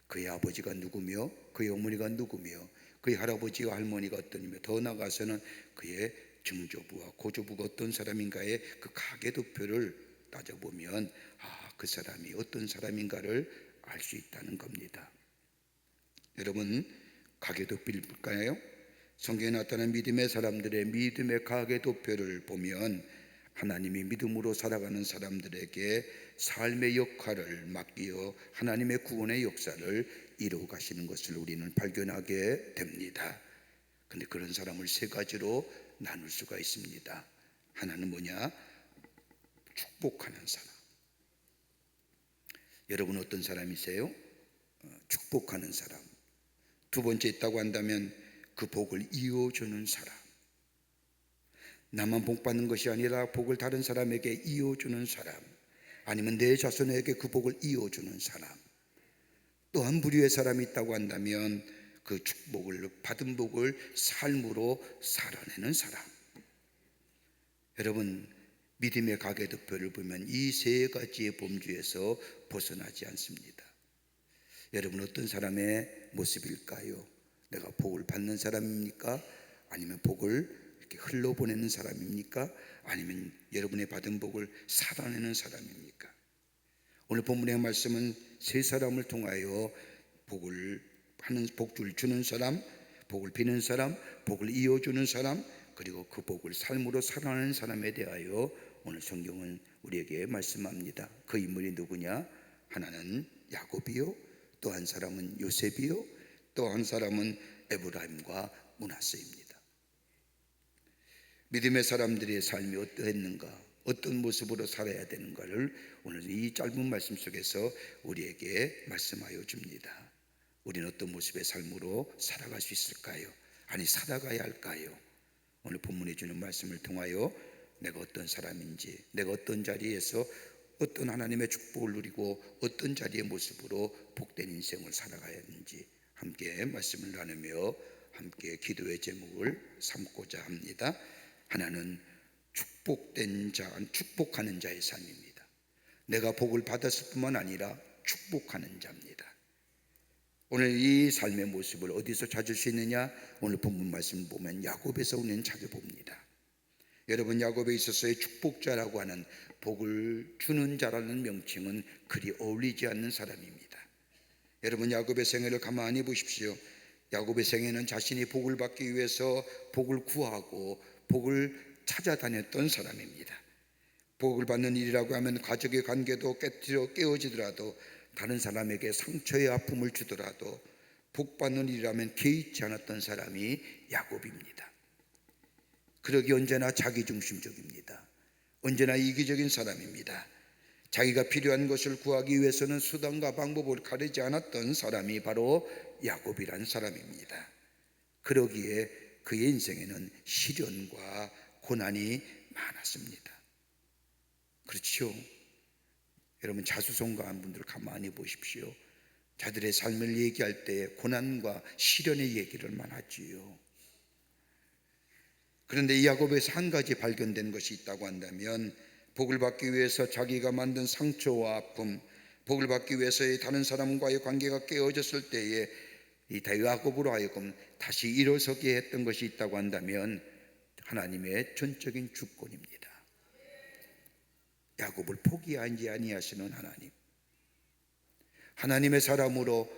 그의 아버지가 누구며 그의 어머니가 누구며 그의 할아버지와 할머니가 어떠며 더 나아가서는 그의 증조부와 고조부가 어떤 사람인가의 그 가계도표를 따져보면 그 사람이 어떤 사람인가를 알 수 있다는 겁니다. 여러분, 가계도표를 볼까요? 성경에 나타난 믿음의 사람들의 믿음의 가계도표를 보면 하나님이 믿음으로 살아가는 사람들에게 삶의 역할을 맡기어 하나님의 구원의 역사를 이루어 가시는 것을 우리는 발견하게 됩니다. 근데 그런 사람을 세 가지로 나눌 수가 있습니다. 하나는 뭐냐? 축복하는 사람. 여러분 어떤 사람이세요? 축복하는 사람. 두 번째 있다고 한다면 그 복을 이어주는 사람. 나만 복 받는 것이 아니라 복을 다른 사람에게 이어주는 사람, 아니면 내 자손에게 그 복을 이어주는 사람, 또한 무리의 사람이 있다고 한다면 그 축복을, 받은 복을 삶으로 살아내는 사람. 여러분, 믿음의 가계도표를 보면 이 세 가지의 범주에서 벗어나지 않습니다. 여러분, 어떤 사람의 모습일까요? 내가 복을 받는 사람입니까? 아니면 복을 이렇게 흘러보내는 사람입니까? 아니면 여러분의 받은 복을 살아내는 사람입니까? 오늘 본문의 말씀은 세 사람을 통하여 복을 하는, 복을 주는 사람, 복을 비는 사람, 복을 이어주는 사람, 그리고 그 복을 삶으로 살아내는 사람에 대하여 오늘 성경은 우리에게 말씀합니다. 그 인물이 누구냐? 하나는 야곱이요, 또 한 사람은 요셉이요, 또 한 사람은 에브라임과 므낫세입니다. 믿음의 사람들의 삶이 어떠했는가, 어떤 모습으로 살아야 되는가를 오늘 이 짧은 말씀 속에서 우리에게 말씀하여 줍니다. 우리는 어떤 모습의 삶으로 살아갈 수 있을까요? 아니, 살아가야 할까요? 오늘 본문에 주는 말씀을 통하여 내가 어떤 사람인지, 내가 어떤 자리에서 어떤 하나님의 축복을 누리고 어떤 자리의 모습으로 복된 인생을 살아가야 하는지 함께 말씀을 나누며 함께 기도의 제목을 삼고자 합니다. 하나는 축복된 자, 축복하는 자의 삶입니다. 내가 복을 받았을 뿐만 아니라 축복하는 자입니다. 오늘 이 삶의 모습을 어디서 찾을 수 있느냐? 오늘 본문 말씀을 보면 야곱에서 우리는 찾아봅니다. 여러분, 야곱에 있어서의 축복자라고 하는, 복을 주는 자라는 명칭은 그리 어울리지 않는 사람입니다. 여러분, 야곱의 생애를 가만히 보십시오. 야곱의 생애는 자신이 복을 받기 위해서 복을 구하고 복을 찾아다녔던 사람입니다. 복을 받는 일이라고 하면 가족의 관계도 깨어지더라도, 다른 사람에게 상처의 아픔을 주더라도 복 받는 일이라면 개의치 않았던 사람이 야곱입니다. 그러기 언제나 자기중심적입니다. 언제나 이기적인 사람입니다. 자기가 필요한 것을 구하기 위해서는 수단과 방법을 가리지 않았던 사람이 바로 야곱이란 사람입니다. 그러기에 그의 인생에는 시련과 고난이 많았습니다. 그렇죠? 여러분, 자수성가한 분들 가만히 보십시오. 자들의 삶을 얘기할 때 고난과 시련의 얘기를 많았지요. 그런데 이 야곱에서 한 가지 발견된 것이 있다고 한다면, 복을 받기 위해서 자기가 만든 상처와 아픔, 복을 받기 위해서 다른 사람과의 관계가 깨어졌을 때에 이 야곱으로 하여금 다시 일어서게 했던 것이 있다고 한다면 하나님의 전적인 주권입니다. 야곱을 포기하지 아니하시는 하나님, 하나님의 사람으로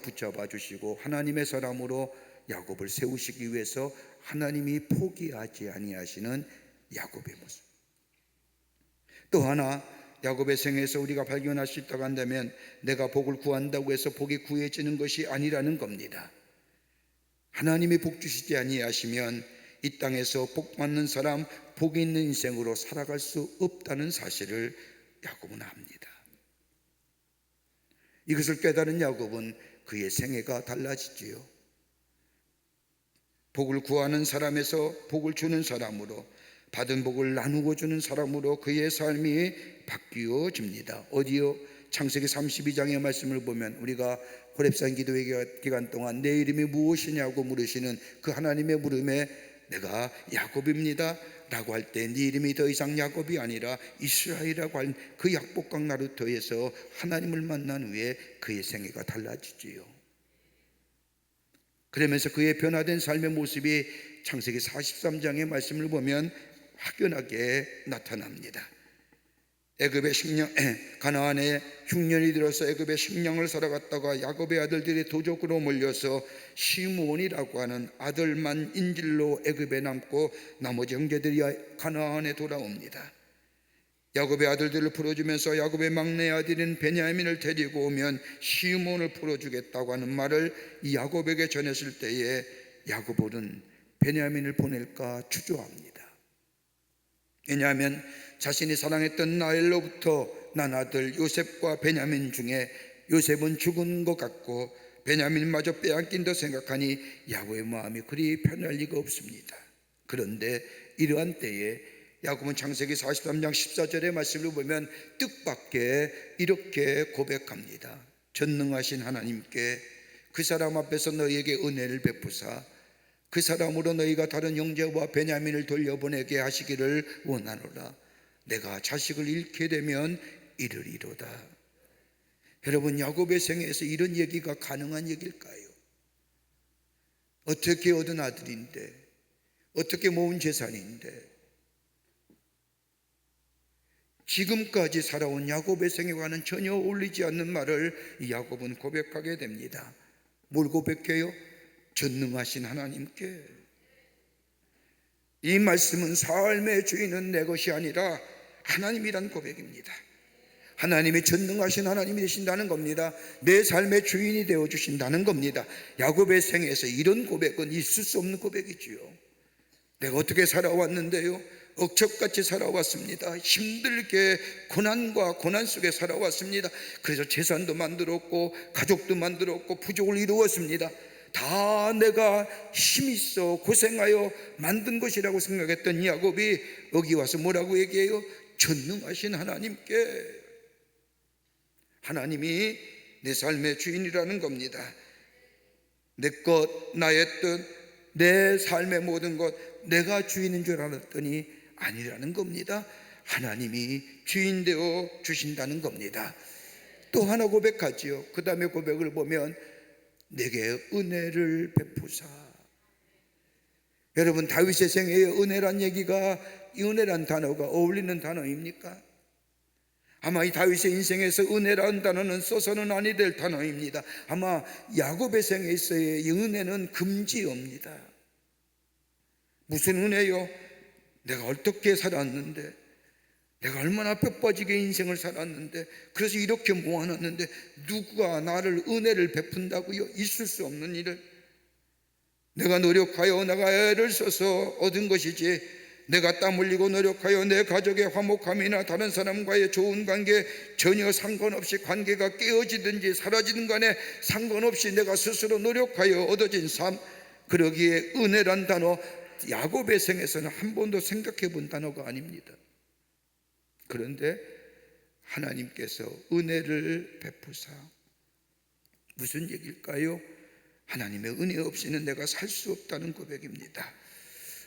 붙잡아 주시고 하나님의 사람으로 야곱을 세우시기 위해서 하나님이 포기하지 아니하시는 야곱의 모습. 또 하나, 야곱의 생애에서 우리가 발견할 수 있다고 한다면 내가 복을 구한다고 해서 복이 구해지는 것이 아니라는 겁니다. 하나님이 복 주시지 아니하시면 이 땅에서 복 받는 사람, 복이 있는 인생으로 살아갈 수 없다는 사실을 야곱은 압니다. 이것을 깨달은 야곱은 그의 생애가 달라지지요. 복을 구하는 사람에서 복을 주는 사람으로, 받은 복을 나누고 주는 사람으로 그의 삶이 바뀌어집니다. 어디요? 창세기 32장의 말씀을 보면 우리가 호렙산 기도회 기간 동안 내 이름이 무엇이냐고 물으시는 그 하나님의 물음에 내가 야곱입니다 라고 할 때 네 이름이 더 이상 야곱이 아니라 이스라엘이라고 한 그 약복강 나루터에서 하나님을 만난 후에 그의 생애가 달라지지요. 그러면서 그의 변화된 삶의 모습이 창세기 43장의 말씀을 보면 확연하게 나타납니다. 애굽의 가나안에 흉년이 들어서 애굽의 식량을 살아갔다가 야곱의 아들들이 도적으로 몰려서 시므온이라고 하는 아들만 인질로 애굽에 남고 나머지 형제들이 가나안에 돌아옵니다. 야곱의 아들들을 풀어주면서 야곱의 막내 아들인 베냐민을 데리고 오면 시므온을 풀어주겠다고 하는 말을 이 야곱에게 전했을 때에 야곱은 베냐민을 보낼까 주저합니다. 왜냐하면 자신이 사랑했던 라헬로부터 난 아들 요셉과 베냐민 중에 요셉은 죽은 것 같고 베냐민마저 빼앗긴 듯 생각하니 야곱의 마음이 그리 편할 리가 없습니다. 그런데 이러한 때에 야고보는 창세기 43장 14절의 말씀을 보면 뜻밖의 이렇게 고백합니다. 전능하신 하나님께 그 사람 앞에서 너희에게 은혜를 베푸사 그 사람으로 너희가 다른 형제와 베냐민을 돌려보내게 하시기를 원하노라. 내가 자식을 잃게 되면 이르리로다. 여러분, 야곱의 생애에서 이런 얘기가 가능한 얘기일까요? 어떻게 얻은 아들인데, 어떻게 모은 재산인데, 지금까지 살아온 야곱의 생애와는 전혀 어울리지 않는 말을 이 야곱은 고백하게 됩니다. 뭘 고백해요? 전능하신 하나님께. 이 말씀은 삶의 주인은 내 것이 아니라 하나님이란 고백입니다. 하나님이 전능하신 하나님이 되신다는 겁니다. 내 삶의 주인이 되어주신다는 겁니다. 야곱의 생애에서 이런 고백은 있을 수 없는 고백이지요. 내가 어떻게 살아왔는데요? 억척같이 살아왔습니다. 힘들게 고난과 고난 속에 살아왔습니다. 그래서 재산도 만들었고 가족도 만들었고 부족을 이루었습니다. 다 내가 힘있어 고생하여 만든 것이라고 생각했던 야곱이 여기 와서 뭐라고 얘기해요? 전능하신 하나님께. 하나님이 내 삶의 주인이라는 겁니다. 내 것, 나의 뜻, 내 삶의 모든 것 내가 주인인 줄 알았더니 아니라는 겁니다. 하나님이 주인 되어 주신다는 겁니다. 또 하나 고백하지요. 그 다음에 고백을 보면 내게 은혜를 베푸사. 여러분, 다윗의 생애에 은혜란 얘기가, 이 은혜란 단어가 어울리는 단어입니까? 아마 이 다윗의 인생에서 은혜라는 단어는 써서는 아니 될 단어입니다. 아마 야곱의 생애에서의 이 은혜는 금지입니다. 무슨 은혜요? 내가 어떻게 살았는데, 내가 얼마나 뼈빠지게 인생을 살았는데, 그래서 이렇게 모아놨는데 누가 나를 은혜를 베푼다고요? 있을 수 없는 일을. 내가 노력하여 내가 애를 써서 얻은 것이지, 내가 땀 흘리고 노력하여 내 가족의 화목함이나 다른 사람과의 좋은 관계 전혀 상관없이, 관계가 깨어지든지 사라지든 간에 상관없이 내가 스스로 노력하여 얻어진 삶, 그러기에 은혜란 단어, 야곱의 생에서는 한 번도 생각해 본 단어가 아닙니다. 그런데 하나님께서 은혜를 베푸사. 무슨 얘기일까요? 하나님의 은혜 없이는 내가 살 수 없다는 고백입니다.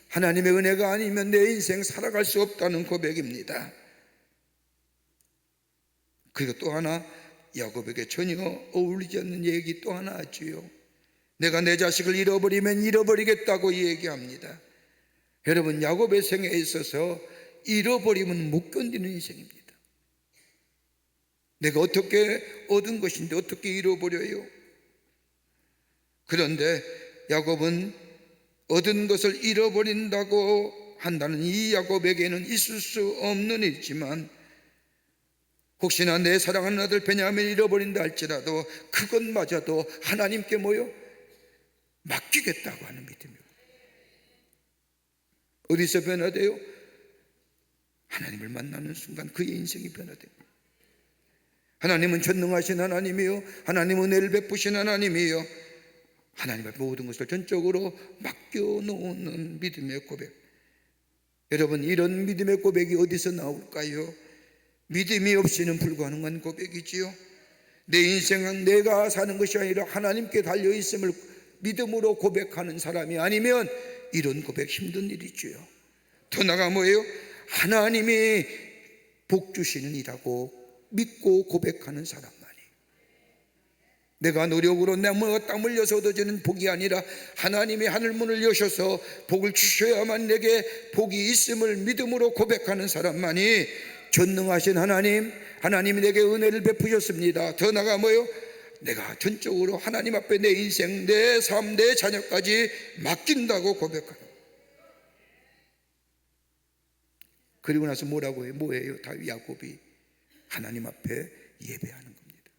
하나님의 은혜가 아니면 내 인생 살아갈 수 없다는 고백입니다. 그리고 또 하나, 야곱에게 전혀 어울리지 않는 얘기 또 하나 하지요. 내가 내 자식을 잃어버리면 잃어버리겠다고 얘기합니다. 여러분, 야곱의 생애에 있어서 잃어버리면 못 견디는 인생입니다. 내가 어떻게 얻은 것인데 어떻게 잃어버려요? 그런데 야곱은 얻은 것을 잃어버린다고 한다는 이 야곱에게는 있을 수 없는 일이지만, 혹시나 내 사랑하는 아들 베냐민을 잃어버린다 할지라도 그것마저도 하나님께 맡기겠다고 하는 믿음이에요. 어디서 변화돼요? 하나님을 만나는 순간 그의 인생이 변화됩니다. 하나님은 전능하신 하나님이요, 하나님은 은혜를 베푸신 하나님이요, 하나님 앞에 모든 것을 전적으로 맡겨놓는 믿음의 고백. 여러분, 이런 믿음의 고백이 어디서 나올까요? 믿음이 없이는 불가능한 고백이지요. 내 인생은 내가 사는 것이 아니라 하나님께 달려있음을 믿음으로 고백하는 사람이 아니면 이런 고백 힘든 일이지요. 더 나아가 뭐예요? 하나님이 복 주시는 이라고 믿고 고백하는 사람만이, 내가 노력으로 내 땀 흘려서 얻어지는 복이 아니라 하나님이 하늘문을 여셔서 복을 주셔야만 내게 복이 있음을 믿음으로 고백하는 사람만이 전능하신 하나님, 하나님이 내게 은혜를 베푸셨습니다. 더 나아가 뭐예요? 내가 전적으로 하나님 앞에 내 인생, 내 삶, 내 자녀까지 맡긴다고 고백하는. 그리고 나서 뭐라고 해요? 뭐예요? 다 야곱이 하나님 앞에 예배하는 겁니다.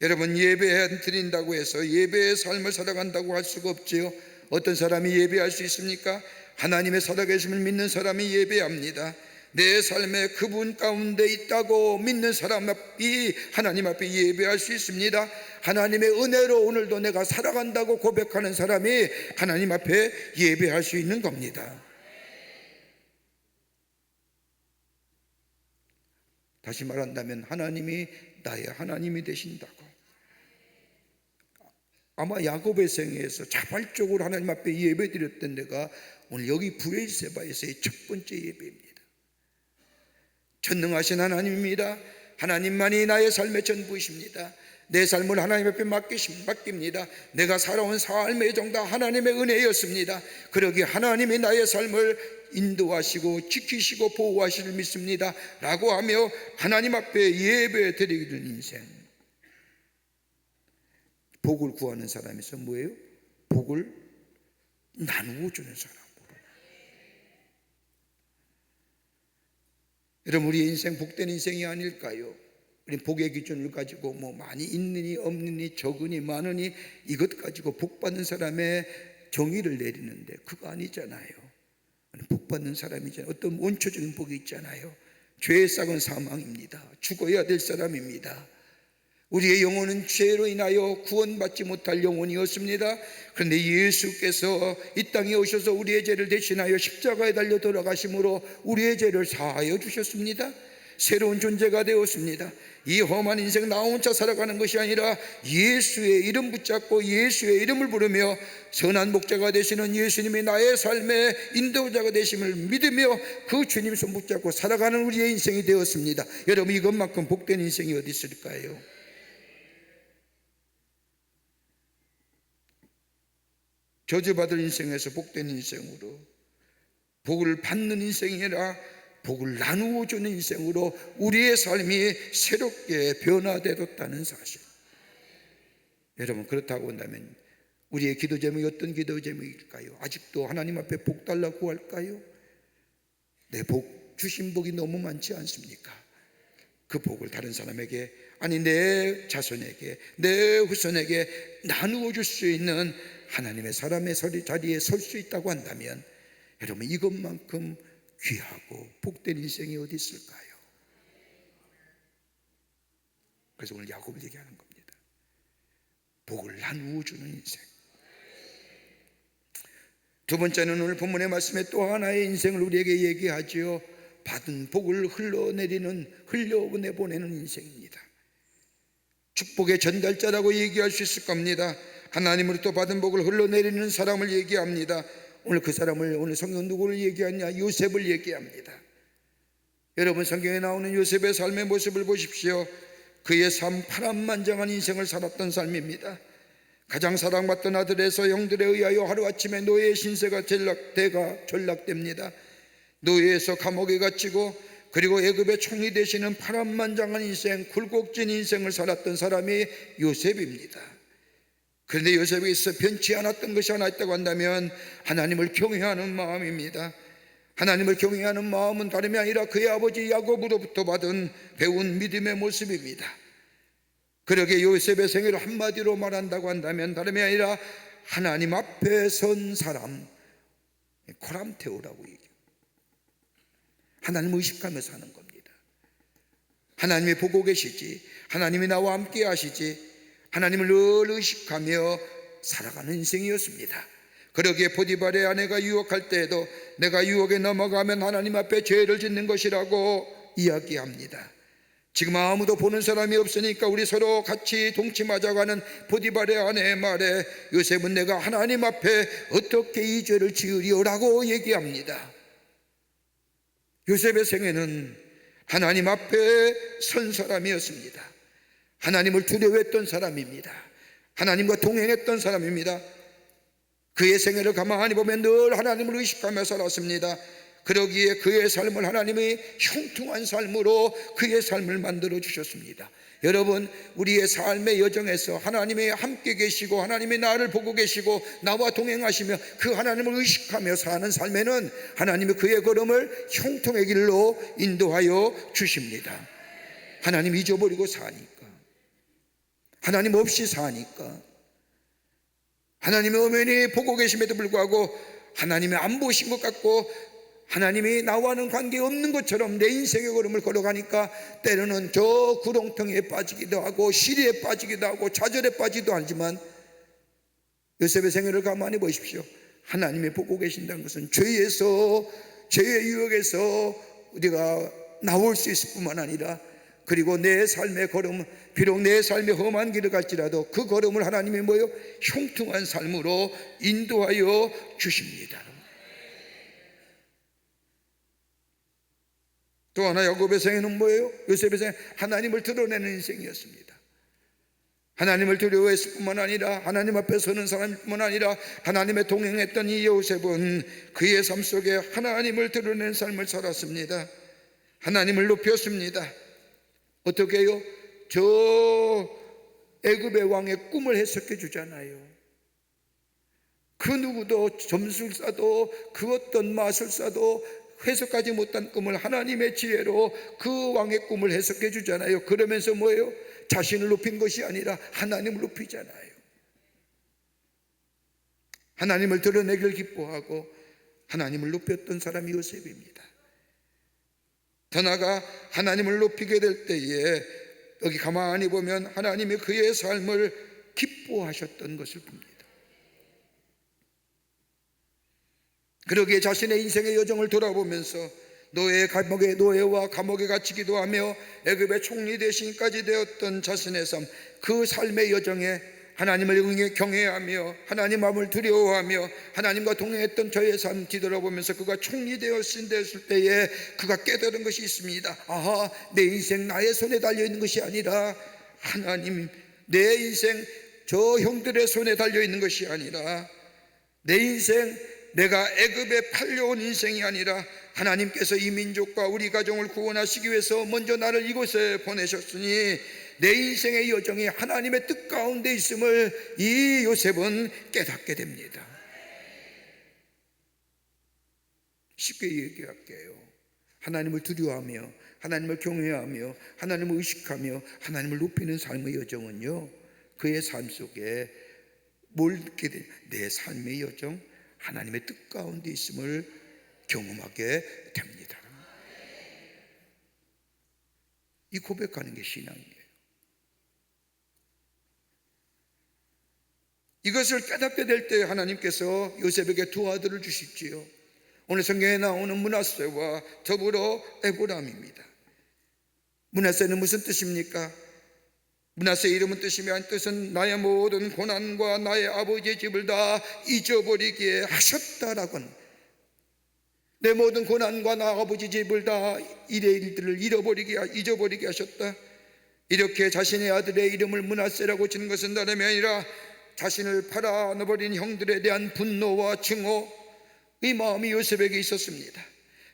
여러분, 예배 드린다고 해서 예배의 삶을 살아간다고 할 수가 없지요. 어떤 사람이 예배할 수 있습니까? 하나님의 살아계심을 믿는 사람이 예배합니다. 내 삶에 그분 가운데 있다고 믿는 사람이 하나님 앞에 예배할 수 있습니다. 하나님의 은혜로 오늘도 내가 살아간다고 고백하는 사람이 하나님 앞에 예배할 수 있는 겁니다. 다시 말한다면 하나님이 나의 하나님이 되신다고. 아마 야곱의 생애에서 자발적으로 하나님 앞에 예배드렸던 내가 오늘 여기 브엘세바에서의 첫 번째 예배입니다. 전능하신 하나님입니다. 하나님만이 나의 삶의 전부이십니다. 내 삶을 하나님 앞에 맡깁니다. 내가 살아온 삶의 정다 하나님의 은혜였습니다. 그러기에 하나님이 나의 삶을 인도하시고 지키시고 보호하시를 믿습니다 라고 하며 하나님 앞에 예배 드리는 인생. 복을 구하는 사람에서 뭐예요? 복을 나누어 주는 사람으로. 여러분, 우리 인생 복된 인생이 아닐까요? 우리 복의 기준을 가지고 뭐 많이 있느니 없느니 적으니 많으니 이것 가지고 복 받는 사람의 정의를 내리는데 그거 아니잖아요. 복 받는 사람이잖아요. 어떤 원초적인 복이 있잖아요. 죄의 싹은 사망입니다. 죽어야 될 사람입니다. 우리의 영혼은 죄로 인하여 구원받지 못할 영혼이었습니다. 그런데 예수께서 이 땅에 오셔서 우리의 죄를 대신하여 십자가에 달려 돌아가심으로 우리의 죄를 사하여 주셨습니다. 새로운 존재가 되었습니다. 이 험한 인생 나 혼자 살아가는 것이 아니라 예수의 이름 붙잡고 예수의 이름을 부르며 선한 목자가 되시는 예수님이 나의 삶의 인도자가 되심을 믿으며 그 주님 손 붙잡고 살아가는 우리의 인생이 되었습니다. 여러분, 이것만큼 복된 인생이 어디 있을까요? 저주받을 인생에서 복된 인생으로, 복을 받는 인생이 아니라 복을 나누어 주는 인생으로 우리의 삶이 새롭게 변화되었다는 사실. 여러분, 그렇다고 한다면 우리의 기도 제목이 어떤 기도 제목일까요? 아직도 하나님 앞에 복 달라고 할까요? 내 복, 주신 복이 너무 많지 않습니까? 그 복을 다른 사람에게, 아니 내 자손에게, 내 후손에게 나누어 줄 수 있는 하나님의 사람의 자리에 설 수 있다고 한다면 여러분, 이것만큼 귀하고 복된 인생이 어디 있을까요? 그래서 오늘 야곱을 얘기하는 겁니다. 복을 나누어 주는 인생. 두 번째는 오늘 본문의 말씀에 또 하나의 인생을 우리에게 얘기하지요. 받은 복을 흘려내보내는 인생입니다. 축복의 전달자라고 얘기할 수 있을 겁니다. 하나님으로부터 받은 복을 흘러내리는 사람을 얘기합니다. 오늘 그 사람을, 오늘 성경 누구를 얘기하냐? 요셉을 얘기합니다. 여러분, 성경에 나오는 요셉의 삶의 모습을 보십시오. 그의 삶 파란만장한 인생을 살았던 삶입니다. 가장 사랑받던 아들에서 형들에 의하여 하루아침에 노예의 신세가 전락됩니다. 노예에서 감옥에 갇히고 그리고 애굽의 총리 되시는 파란만장한 인생, 굴곡진 인생을 살았던 사람이 요셉입니다. 그런데 요셉에게서 변치 않았던 것이 하나 있다고 한다면 하나님을 경외하는 마음입니다. 하나님을 경외하는 마음은 다름이 아니라 그의 아버지 야곱으로부터 받은 배운 믿음의 모습입니다. 그러게 요셉의 생애를 한마디로 말한다고 한다면 다름이 아니라 하나님 앞에 선 사람, 코람테오라고 얘기해요. 하나님을 의식하며 사는 겁니다. 하나님이 보고 계시지, 하나님이 나와 함께 하시지, 하나님을 늘 의식하며 살아가는 인생이었습니다. 그러기에 보디발의 아내가 유혹할 때에도 내가 유혹에 넘어가면 하나님 앞에 죄를 짓는 것이라고 이야기합니다. 지금 아무도 보는 사람이 없으니까 우리 서로 같이 동침하자가는 보디발의 아내의 말에 요셉은 내가 하나님 앞에 어떻게 이 죄를 지으리오라고 얘기합니다. 요셉의 생애는 하나님 앞에 선 사람이었습니다. 하나님을 두려워했던 사람입니다. 하나님과 동행했던 사람입니다. 그의 생애를 가만히 보면 늘 하나님을 의식하며 살았습니다. 그러기에 그의 삶을 하나님이 형통한 삶으로 그의 삶을 만들어 주셨습니다. 여러분, 우리의 삶의 여정에서 하나님이 함께 계시고 하나님이 나를 보고 계시고 나와 동행하시며 그 하나님을 의식하며 사는 삶에는 하나님이 그의 걸음을 형통의 길로 인도하여 주십니다. 하나님 잊어버리고 사니까, 하나님 없이 사니까, 하나님이 엄연히 보고 계심에도 불구하고 하나님이 안 보신 것 같고 하나님이 나와는 관계없는 것처럼 내 인생의 걸음을 걸어가니까 때로는 저 구렁텅이에 빠지기도 하고 시리에 빠지기도 하고 좌절에 빠지기도 하지만 요셉의 생애를 가만히 보십시오. 하나님이 보고 계신다는 것은 죄의 유혹에서 우리가 나올 수 있을 뿐만 아니라 그리고 내 삶의 걸음, 비록 내 삶의 험한 길을 갈지라도 그 걸음을 하나님이 뭐요? 형통한 삶으로 인도하여 주십니다. 또 하나 야곱의 생애는 뭐예요? 요셉의 생애, 하나님을 드러내는 인생이었습니다. 하나님을 두려워했을 뿐만 아니라 하나님 앞에 서는 사람일 뿐만 아니라 하나님의 동행했던 이 요셉은 그의 삶 속에 하나님을 드러내는 삶을 살았습니다. 하나님을 높였습니다. 어떻게 해요? 저 애굽의 왕의 꿈을 해석해 주잖아요. 그 누구도 점술사도 그 어떤 마술사도 해석하지 못한 꿈을 하나님의 지혜로 그 왕의 꿈을 해석해 주잖아요. 그러면서 뭐예요? 자신을 높인 것이 아니라 하나님을 높이잖아요. 하나님을 드러내길 기뻐하고 하나님을 높였던 사람이 요셉입니다. 더 나아가 하나님을 높이게 될 때에 여기 가만히 보면 하나님이 그의 삶을 기뻐하셨던 것을 봅니다. 그러기에 자신의 인생의 여정을 돌아보면서 노예와 감옥에 갇히기도 하며 애굽의 총리 대신까지 되었던 자신의 삶, 그 삶의 여정에 하나님을 경외하며 하나님 마음을 두려워하며 하나님과 동행했던 저의 삶 뒤돌아보면서 그가 총리 되었을 때에 그가 깨달은 것이 있습니다. 아하, 내 인생 나의 손에 달려있는 것이 아니라 하나님, 내 인생 저 형들의 손에 달려있는 것이 아니라 내 인생 내가 애굽에 팔려온 인생이 아니라 하나님께서 이 민족과 우리 가정을 구원하시기 위해서 먼저 나를 이곳에 보내셨으니 내 인생의 여정이 하나님의 뜻 가운데 있음을 이 요셉은 깨닫게 됩니다. 쉽게 얘기할게요. 하나님을 두려워하며 하나님을 경외하며 하나님을 의식하며 하나님을 높이는 삶의 여정은요, 그의 삶 속에 뭘 느끼게 돼요? 내 삶의 여정, 하나님의 뜻 가운데 있음을 경험하게 됩니다. 이 고백하는 게 신앙이에요. 이것을 깨닫게 될 때 하나님께서 요셉에게 두 아들을 주시지요. 오늘 성경에 나오는 므낫세와 더불어 에브라임입니다. 므낫세는 무슨 뜻입니까? 므낫세의 이름은 뜻은 나의 모든 고난과 나의 아버지의 집을 다 잊어버리게 하셨다라고 하는, 내 모든 고난과 나 아버지 집을 다 일들을 잊어버리게 하셨다. 이렇게 자신의 아들의 이름을 므낫세라고 지는 것은 다름이 아니라 자신을 팔아버린 형들에 대한 분노와 증오, 이 마음이 요셉에게 있었습니다.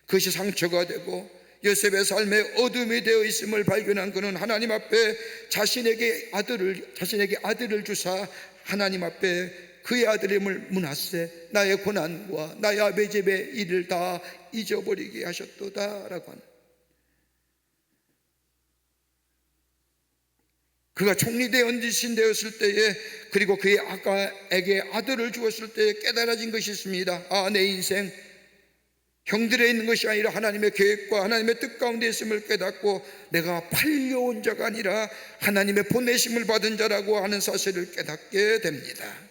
그것이 상처가 되고 요셉의 삶에 어둠이 되어 있음을 발견한 그는 하나님 앞에 자신에게 아들을 주사 하나님 앞에 그의 아들임을 므낫세, 나의 고난과 나의 아버지 집의 일을 다 잊어버리게 하셨도다라고 하는, 그가 총리대원 되었을 때에 그리고 그의 아가에게 아들을 주었을 때에 깨달아진 것이 있습니다. 아, 내 인생 형들에 있는 것이 아니라 하나님의 계획과 하나님의 뜻 가운데 있음을 깨닫고 내가 팔려온 자가 아니라 하나님의 보내심을 받은 자라고 하는 사실을 깨닫게 됩니다.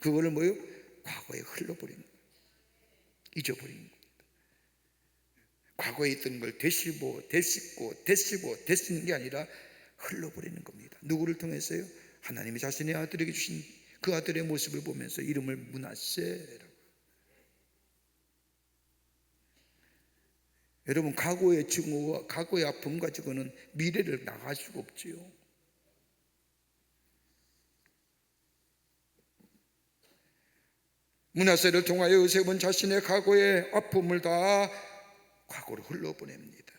그거를 뭐요? 과거에 흘러버린 거예요. 잊어버린 겁니다. 과거에 있던 걸 되씹는 게 아니라 흘러버리는 겁니다. 누구를 통해서요? 하나님이 자신의 아들에게 주신 그 아들의 모습을 보면서 이름을 므낫세라고. 여러분, 과거의 증오와 과거의 아픔 가지고는 미래를 나갈 수가 없지요. 므낫세를 통하여 요셉은 자신의 과거의 아픔을 다 과거로 흘러보냅니다.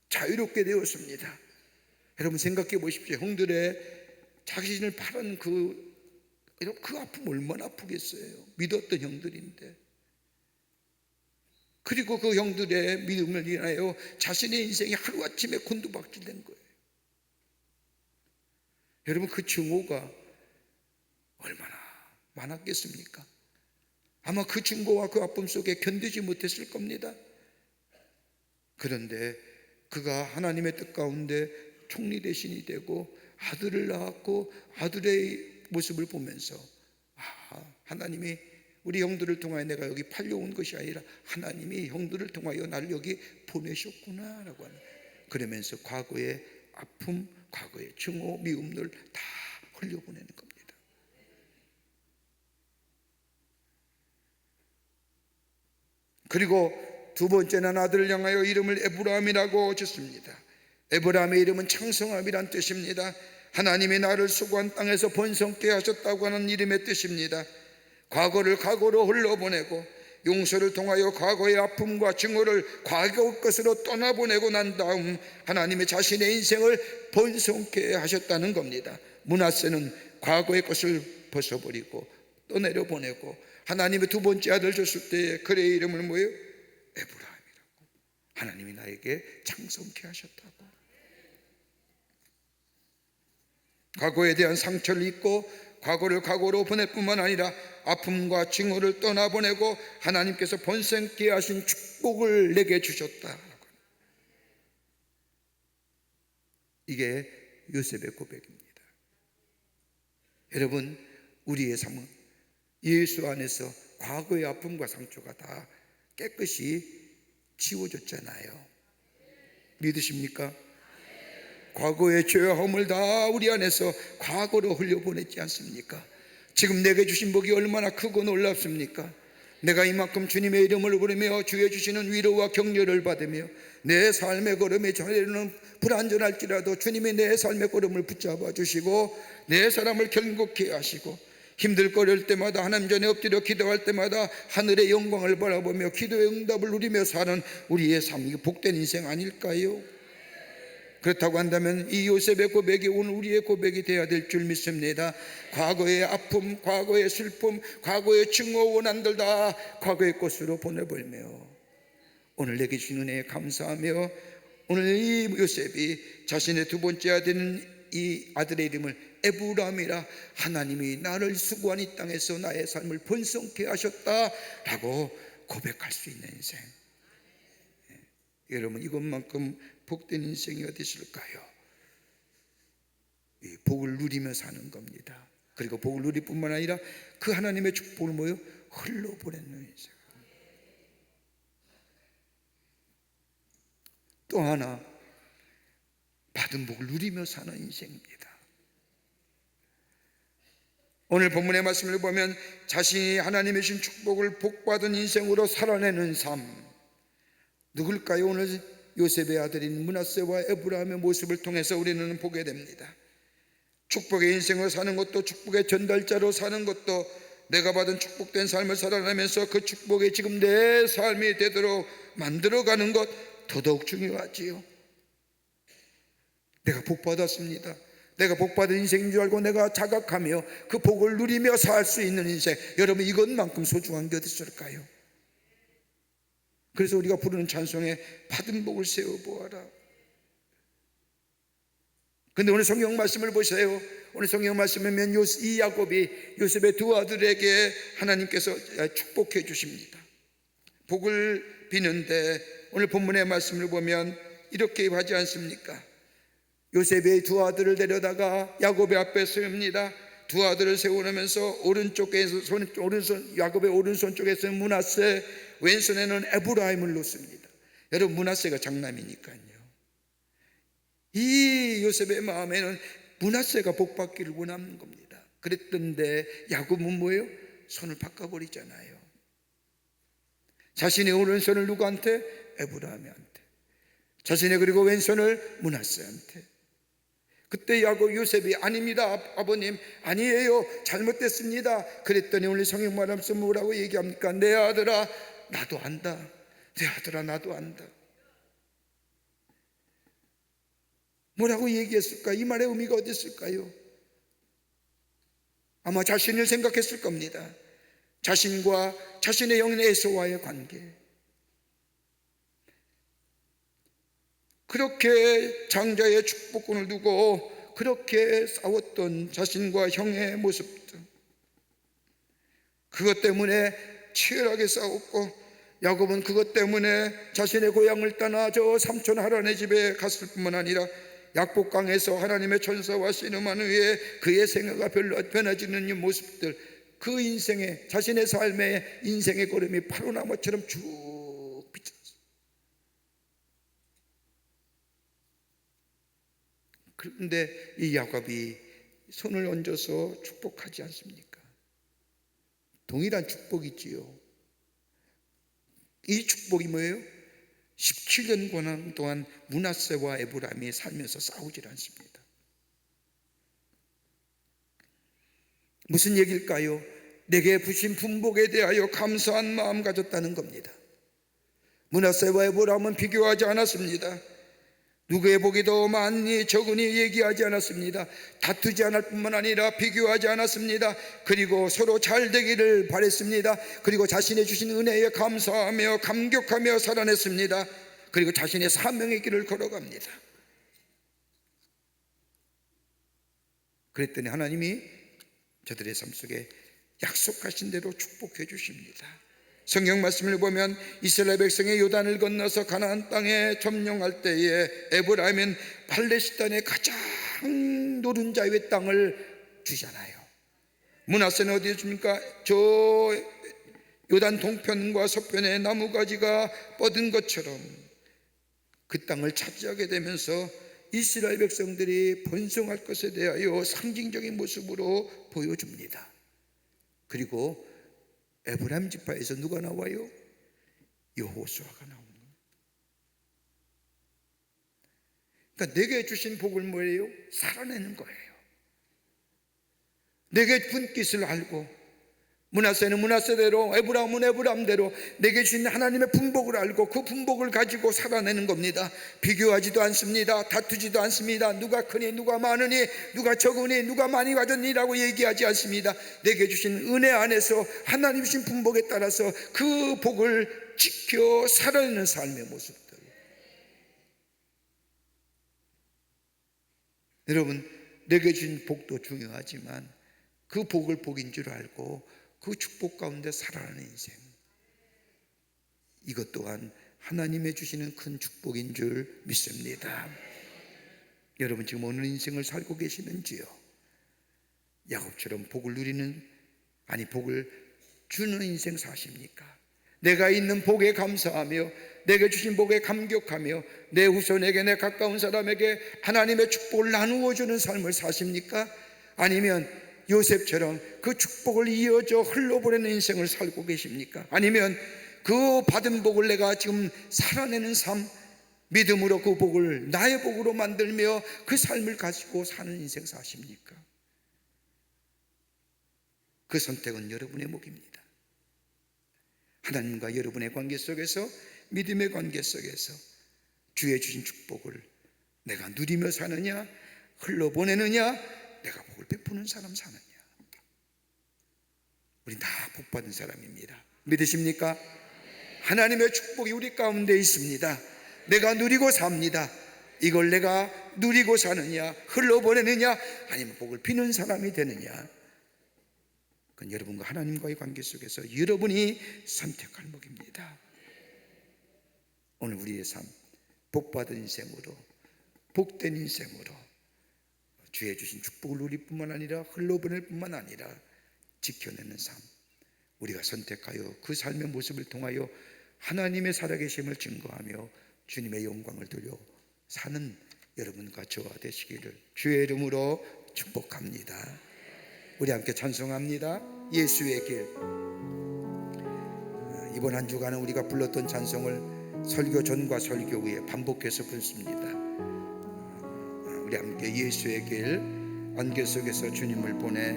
자유롭게 되었습니다. 여러분 생각해 보십시오. 형들의 자신을 팔은 그 아픔 얼마나 아프겠어요. 믿었던 형들인데. 그리고 그 형들의 믿음을 인하여 자신의 인생이 하루아침에 곤두박질된 거예요. 여러분, 그 증오가 얼마나 많았겠습니까? 아마 그 증거와 그 아픔 속에 견디지 못했을 겁니다. 그런데 그가 하나님의 뜻 가운데 총리 대신이 되고 아들을 낳았고 아들의 모습을 보면서 하나님이 우리 형들을 통하여 내가 여기 팔려온 것이 아니라 하나님이 형들을 통하여 나를 여기 보내셨구나 라고 하는, 그러면서 과거의 아픔, 과거의 증오, 미움들 다 흘려보내는 겁니다. 그리고 두 번째는 아들을 향하여 이름을 에브라임이라고 짓습니다. 에브라임의 이름은 창성함이란 뜻입니다. 하나님이 나를 수고한 땅에서 번성케 하셨다고 하는 이름의 뜻입니다. 과거를 과거로 흘러보내고 용서를 통하여 과거의 아픔과 증오를 과거 것으로 떠나보내고 난 다음 하나님의 자신의 인생을 번성케 하셨다는 겁니다. 므낫세는 과거의 것을 벗어버리고 떠내려보내고 하나님의 두 번째 아들 줬을 때 그의 이름을 뭐예요? 에브라임이라고. 하나님이 나에게 창성케 하셨다고. 과거에 대한 상처를 잊고 과거를 과거로 보낼 뿐만 아니라 아픔과 증오를 떠나보내고 하나님께서 번성케 하신 축복을 내게 주셨다. 이게 요셉의 고백입니다. 여러분, 우리의 삶은 예수 안에서 과거의 아픔과 상처가 다 깨끗이 지워졌잖아요. 믿으십니까? 과거의 죄와 허물 다 우리 안에서 과거로 흘려보냈지 않습니까? 지금 내게 주신 복이 얼마나 크고 놀랍습니까? 내가 이만큼 주님의 이름을 부르며 주의 주시는 위로와 격려를 받으며 내 삶의 걸음이 전에는 불안전할지라도 주님이 내 삶의 걸음을 붙잡아 주시고 내 사람을 견고케 하시고 힘들거릴 때마다 하나님 전에 엎드려 기도할 때마다 하늘의 영광을 바라보며 기도의 응답을 누리며 사는 우리의 삶이 복된 인생 아닐까요? 그렇다고 한다면 이 요셉의 고백이 오늘 우리의 고백이 되어야 될 줄 믿습니다. 과거의 아픔, 과거의 슬픔, 과거의 증오, 원한들 다 과거의 것으로 보내버리며 오늘 내게 주신 은혜에 감사하며 오늘 이 요셉이 자신의 두 번째 아들인 이 아들의 이름을 에브라임이라, 하나님이 나를 수고한 이 땅에서 나의 삶을 번성케 하셨다라고 고백할 수 있는 인생. 여러분, 이것만큼 복된 인생이 어디 있을까요? 이 복을 누리며 사는 겁니다. 그리고 복을 누릴 뿐만 아니라 그 하나님의 축복을 뭐요? 흘러보내는 인생. 또 하나, 받은 복을 누리며 사는 인생입니다. 오늘 본문의 말씀을 보면 자신이 하나님의 주신 축복을 복받은 인생으로 살아내는 삶, 누굴까요? 오늘 요셉의 아들인 므낫세와 에브라임의 모습을 통해서 우리는 보게 됩니다. 축복의 인생을 사는 것도, 축복의 전달자로 사는 것도, 내가 받은 축복된 삶을 살아내면서 그 축복이 지금 내 삶이 되도록 만들어가는 것 더더욱 중요하지요. 내가 복 받았습니다. 내가 복 받은 인생인 줄 알고 내가 자각하며 그 복을 누리며 살 수 있는 인생, 여러분, 이것만큼 소중한 게 어디 있을까요? 그래서 우리가 부르는 찬송에 받은 복을 세워보아라. 근데 오늘 성경 말씀을 보세요. 오늘 성경 말씀을 보면 이 야곱이 요셉의 두 아들에게 하나님께서 축복해 주십니다. 복을 비는데 오늘 본문의 말씀을 보면 이렇게 하지 않습니까? 요셉의 두 아들을 데려다가 야곱의 앞에 세웁니다. 두 아들을 세우면서 야곱의 오른손 쪽에서 므낫세, 왼손에는 에브라임을 놓습니다. 여러분, 므낫세가 장남이니까요. 이 요셉의 마음에는 므낫세가 복받기를 원하는 겁니다. 그랬던데 야곱은 뭐예요? 손을 바꿔버리잖아요. 자신의 오른손을 누구한테? 에브라임한테. 자신의 그리고 왼손을 므낫세한테. 그때 야곱 요셉이 아닙니다 아버님, 아니에요, 잘못됐습니다. 그랬더니 오늘 성경 말하면서 뭐라고 얘기합니까? 내 아들아 나도 안다. 내 아들아 나도 안다. 뭐라고 얘기했을까? 이 말의 의미가 어디 있을까요? 아마 자신을 생각했을 겁니다. 자신과 자신의 영인 에서와의 관계. 그렇게 장자의 축복권을 두고 그렇게 싸웠던 자신과 형의 모습들, 그것 때문에 치열하게 싸웠고, 야곱은 그것 때문에 자신의 고향을 떠나 저 삼촌 하란의 집에 갔을 뿐만 아니라 약복강에서 하나님의 천사와 씨름한 후에 그의 생애가 별로 변해지는 이 모습들, 그 인생의, 자신의 삶의 인생의 걸음이 파로나무처럼 쭉 비쳤어요. 그런데 이 야곱이 손을 얹어서 축복하지 않습니까? 동일한 축복이지요. 이 축복이 뭐예요? 17년 동안 므낫세와 에브라임이 살면서 싸우질 않습니다. 무슨 얘기일까요? 내게 부신 분복에 대하여 감사한 마음 가졌다는 겁니다. 므낫세와 에브라임은 비교하지 않았습니다. 누구의 복이 더 많니 적으니 얘기하지 않았습니다. 다투지 않을 뿐만 아니라 비교하지 않았습니다. 그리고 서로 잘 되기를 바랬습니다. 그리고 자신의 주신 은혜에 감사하며 감격하며 살아냈습니다. 그리고 자신의 사명의 길을 걸어갑니다. 그랬더니 하나님이 저들의 삶 속에 약속하신 대로 축복해 주십니다. 성경 말씀을 보면 이스라엘 백성이 요단을 건너서 가나안 땅에 점령할 때에 에브라임은 팔레스타인의 가장 노른자의 땅을 주잖아요. 므낫세는 어디에 줍니까? 저 요단 동편과 서편에 나무가지가 뻗은 것처럼 그 땅을 차지하게 되면서 이스라엘 백성들이 번성할 것에 대하여 상징적인 모습으로 보여줍니다. 그리고 에브라임 지파에서 누가 나와요? 여호수아가 나오는 거예요. 그러니까 내게 주신 복을 뭐예요? 살아내는 거예요. 내게 분깃을 알고, 므낫세는 므낫세대로, 에브라임은 에브라임대로 내게 주신 하나님의 분복을 알고 그 분복을 가지고 살아내는 겁니다. 비교하지도 않습니다. 다투지도 않습니다. 누가 크니 누가 많으니 누가 적으니 누가 많이 가졌니라고 얘기하지 않습니다. 내게 주신 은혜 안에서 하나님 주신 분복에 따라서 그 복을 지켜 살아내는 삶의 모습들. 여러분, 내게 주신 복도 중요하지만 그 복을 복인 줄 알고 그 축복 가운데 살아가는 인생, 이것 또한 하나님의 주시는 큰 축복인 줄 믿습니다. 여러분 지금 어느 인생을 살고 계시는지요? 야곱처럼 복을 누리는, 아니 복을 주는 인생 사십니까? 내가 있는 복에 감사하며 내게 주신 복에 감격하며 내 후손에게, 내 가까운 사람에게 하나님의 축복을 나누어 주는 삶을 사십니까? 아니면 요셉처럼 그 축복을 이어져 흘러보내는 인생을 살고 계십니까? 아니면 그 받은 복을 내가 지금 살아내는 삶, 믿음으로 그 복을 나의 복으로 만들며 그 삶을 가지고 사는 인생 사십니까? 그 선택은 여러분의 몫입니다. 하나님과 여러분의 관계 속에서, 믿음의 관계 속에서 주의 주신 축복을 내가 누리며 사느냐, 흘러보내느냐, 내가 복을 베푸는 사람 사느냐. 우리 다 복받은 사람입니다. 믿으십니까? 하나님의 축복이 우리 가운데 있습니다. 내가 누리고 삽니다. 이걸 내가 누리고 사느냐, 흘러보내느냐, 아니면 복을 비는 사람이 되느냐, 그건 여러분과 하나님과의 관계 속에서 여러분이 선택할 몫입니다. 오늘 우리의 삶, 복받은 인생으로, 복된 인생으로 주의 주신 축복을 누릴 뿐만 아니라 흘러보낼 뿐만 아니라 지켜내는 삶, 우리가 선택하여 그 삶의 모습을 통하여 하나님의 살아계심을 증거하며 주님의 영광을 돌려 사는 여러분과 저와 되시기를 주의 이름으로 축복합니다. 우리 함께 찬송합니다. 예수의 길. 이번 한 주간은 우리가 불렀던 찬송을 설교 전과 설교 후에 반복해서 부릅니다. 우리 함께 예수의 길, 안개 속에서 주님을 보내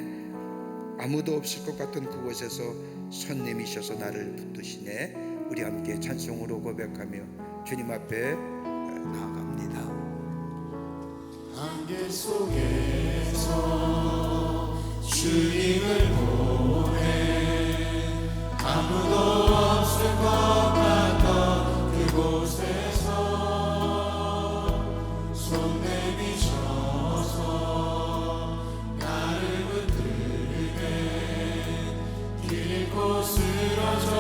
아무도 없을 것 같은 그곳에서 손님이셔서 나를 붙드시네. 우리 함께 찬송으로 고백하며 주님 앞에 나아갑니다. 안개 속에서 주님을 보내 아무도 없을 것 같던 그곳에서 손 내미셔서 나를 붙들게 길 곳으로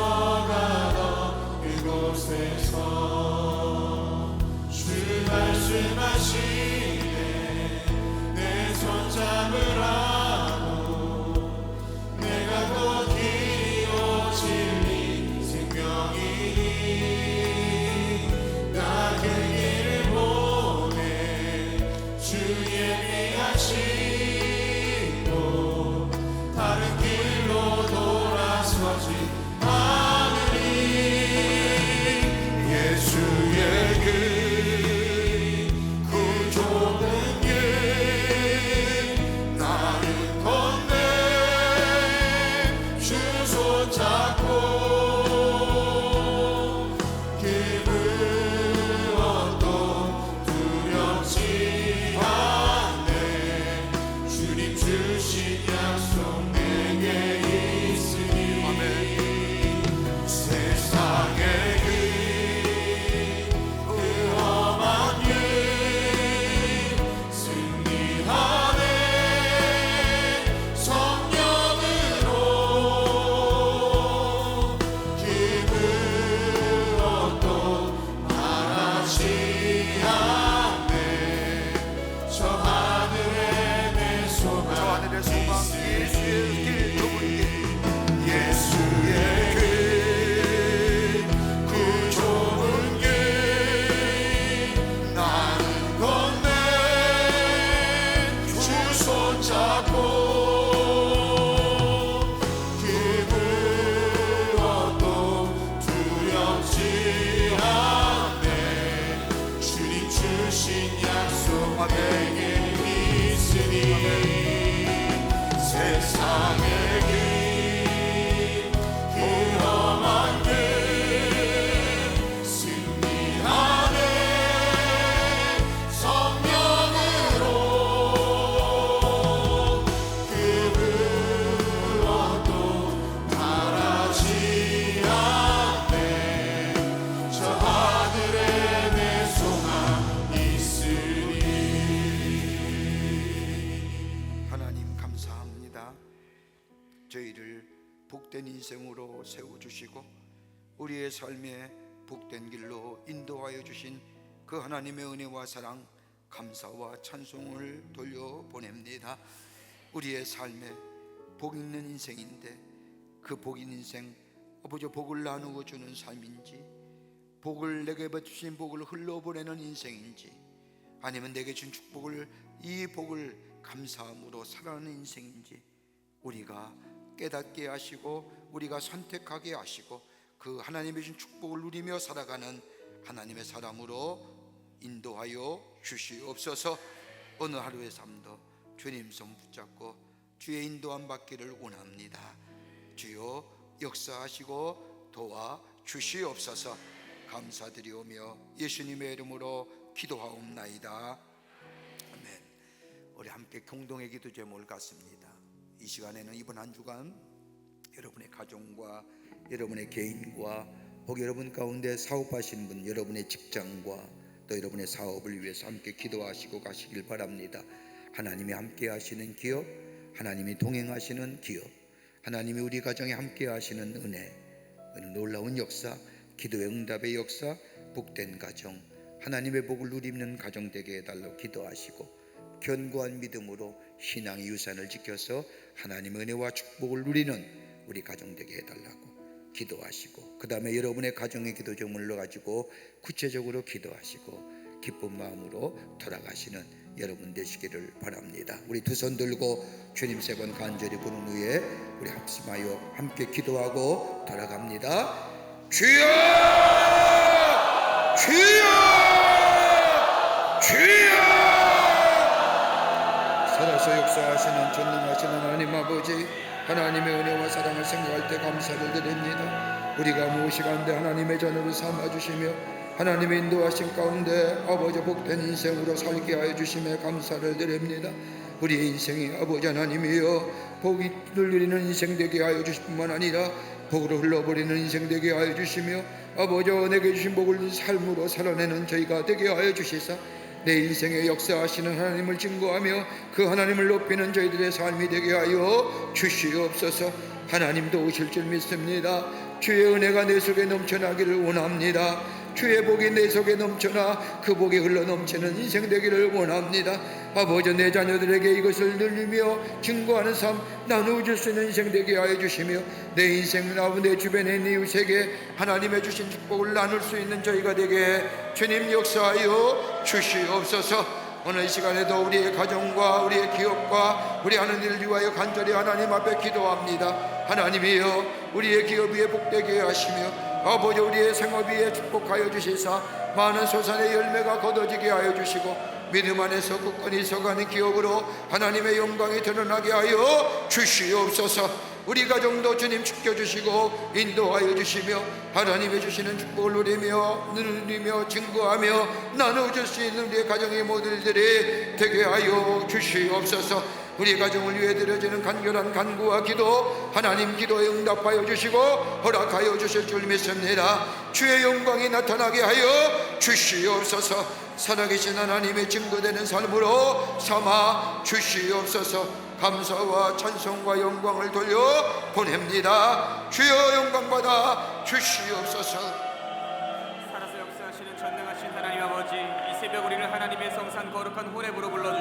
하시네 내 손잡으라고 내가 곧 길이요 진리 생명이니 나 그 길을 보내 주 예비하시고 다른 길로 돌아서지 않으리 예수의 그 좁은 길 나는 건네 주 손잡고 그 무엇도 두렵지 않네 주님 주신 약속 내게 있으니 세상의 그 험한 길 승리하네 성령으로 그 무엇도 바라지 않네 저 하늘에 내 소망 예수의 길 그 좁은 길 나는 건네 주 손잡고 그 무엇도 두렵지 않네 주님 주신 약속 내게 있으니 세상의 길 그 험한 길 승리하네 성령으로 그 무엇도 바라지 않네 저 하늘에 내 소망 있으니 하나님 감사합니다. 저희를 복된 인생으로 세워주시고 우리의 삶에 복된 길로 인도하여 주신 그 하나님의 은혜와 사랑 감사와 찬송을 돌려보냅니다. 우리의 삶에 복 있는 인생인데 그 복 있는 인생 아버지 복을 나누어 주는 삶인지 복을 내게 주신 복을 흘러보내는 인생인지 아니면 내게 준 축복을 이 복을 감사함으로 살아가는 인생인지 우리가 깨닫게 하시고 우리가 선택하게 하시고 그 하나님의 준 축복을 누리며 살아가는 하나님의 사람으로 인도하여 주시옵소서. 오늘 하루의 삶도 주님 손 붙잡고 주의 인도함 받기를 원합니다. 주여 역사하시고 도와 주시옵소서. 감사드리오며 예수님의 이름으로 기도하옵나이다. 아멘. 우리 함께 공동의 기도 제목을 갖습니다. 이 시간에는 이번 한 주간 여러분의 가정과 여러분의 개인과 혹 여러분 가운데 사업하시는 분, 여러분의 직장과 또 여러분의 사업을 위해서 함께 기도하시고 가시길 바랍니다. 하나님이 함께 하시는 기업, 하나님이 동행하시는 기업, 하나님이 우리 가정에 함께 하시는 은혜, 놀라운 역사, 기도의 응답의 역사, 복된 가정, 하나님의 복을 누리는 가정 되게 해달라고 기도하시고 견고한 믿음으로 신앙의 유산을 지켜서 하나님의 은혜와 축복을 누리는 우리 가정 되게 해달라고 기도하시고 그 다음에 여러분의 가정의 기도 제목을 가지고 구체적으로 기도하시고 기쁜 마음으로 돌아가시는 여러분 되시기를 바랍니다. 우리 두 손 들고 주님 세 번 간절히 부른 후에 우리 합심하여 함께 기도하고 돌아갑니다. 주여! 주여! 주여! 살아서 역사하시는 전능하신 하나님 아버지, 하나님의 은혜와 사랑을 생각할 때 감사를 드립니다. 우리가 무엇이간데 하나님의 자녀로 삼아주시며 하나님의 인도하신 가운데 아버지 복된 인생으로 살게 하여 주심에 감사를 드립니다. 우리의 인생이 아버지 하나님이여 복을 누리는 인생 되게 하여 주실 뿐만 아니라 복으로 흘러버리는 인생 되게 하여 주시며 아버지 내게 주신 복을 삶으로 살아내는 저희가 되게 하여 주시사 내 인생에 역사하시는 하나님을 증거하며 그 하나님을 높이는 저희들의 삶이 되게 하여 주시옵소서. 하나님도 오실 줄 믿습니다. 주의 은혜가 내 속에 넘쳐나기를 원합니다. 주의 복이 내 속에 넘쳐나 그 복이 흘러넘치는 인생 되기를 원합니다. 아버지, 내 자녀들에게 이것을 늘리며 증거하는 삶 나누어줄 수 있는 인생 되게 하여 주시며 내 인생 내 주변의 이웃에게 하나님의 주신 축복을 나눌 수 있는 저희가 되게 주님 역사하여 주시옵소서. 오늘 이 시간에도 우리의 가정과 우리의 기업과 우리 하는 일을 위하여 간절히 하나님 앞에 기도합니다. 하나님이여, 우리의 기업 위에 복되게 하시며 아버지, 우리의 생업 위에 축복하여 주시사 많은 소산의 열매가 거둬지게 하여 주시고 믿음 안에서 굳건히 서가는 기업으로 하나님의 영광이 드러나게 하여 주시옵소서. 우리 가정도 주님 지켜주시고 인도하여 주시며 하나님의 주시는 축복을 누리며 증거하며 나누어줄 수 있는 우리의 가정의 모든 일들이 되게 하여 주시옵소서. 우리 가정을 위해 드려지는 간결한 간구와 기도 하나님 기도에 응답하여 주시고 허락하여 주실 줄 믿습니다. 주의 영광이 나타나게 하여 주시옵소서. 살아계신 하나님의 증거되는 삶으로 삼아 주시옵소서. 감사와 찬송과 영광을 돌려 보냅니다. 주여 영광 받아 주시옵소서. 살아서 역사하시는 전능하신 하나님 아버지, 이 새벽 우리를 하나님의 성산 거룩한 호렙으로 불러주시옵소서.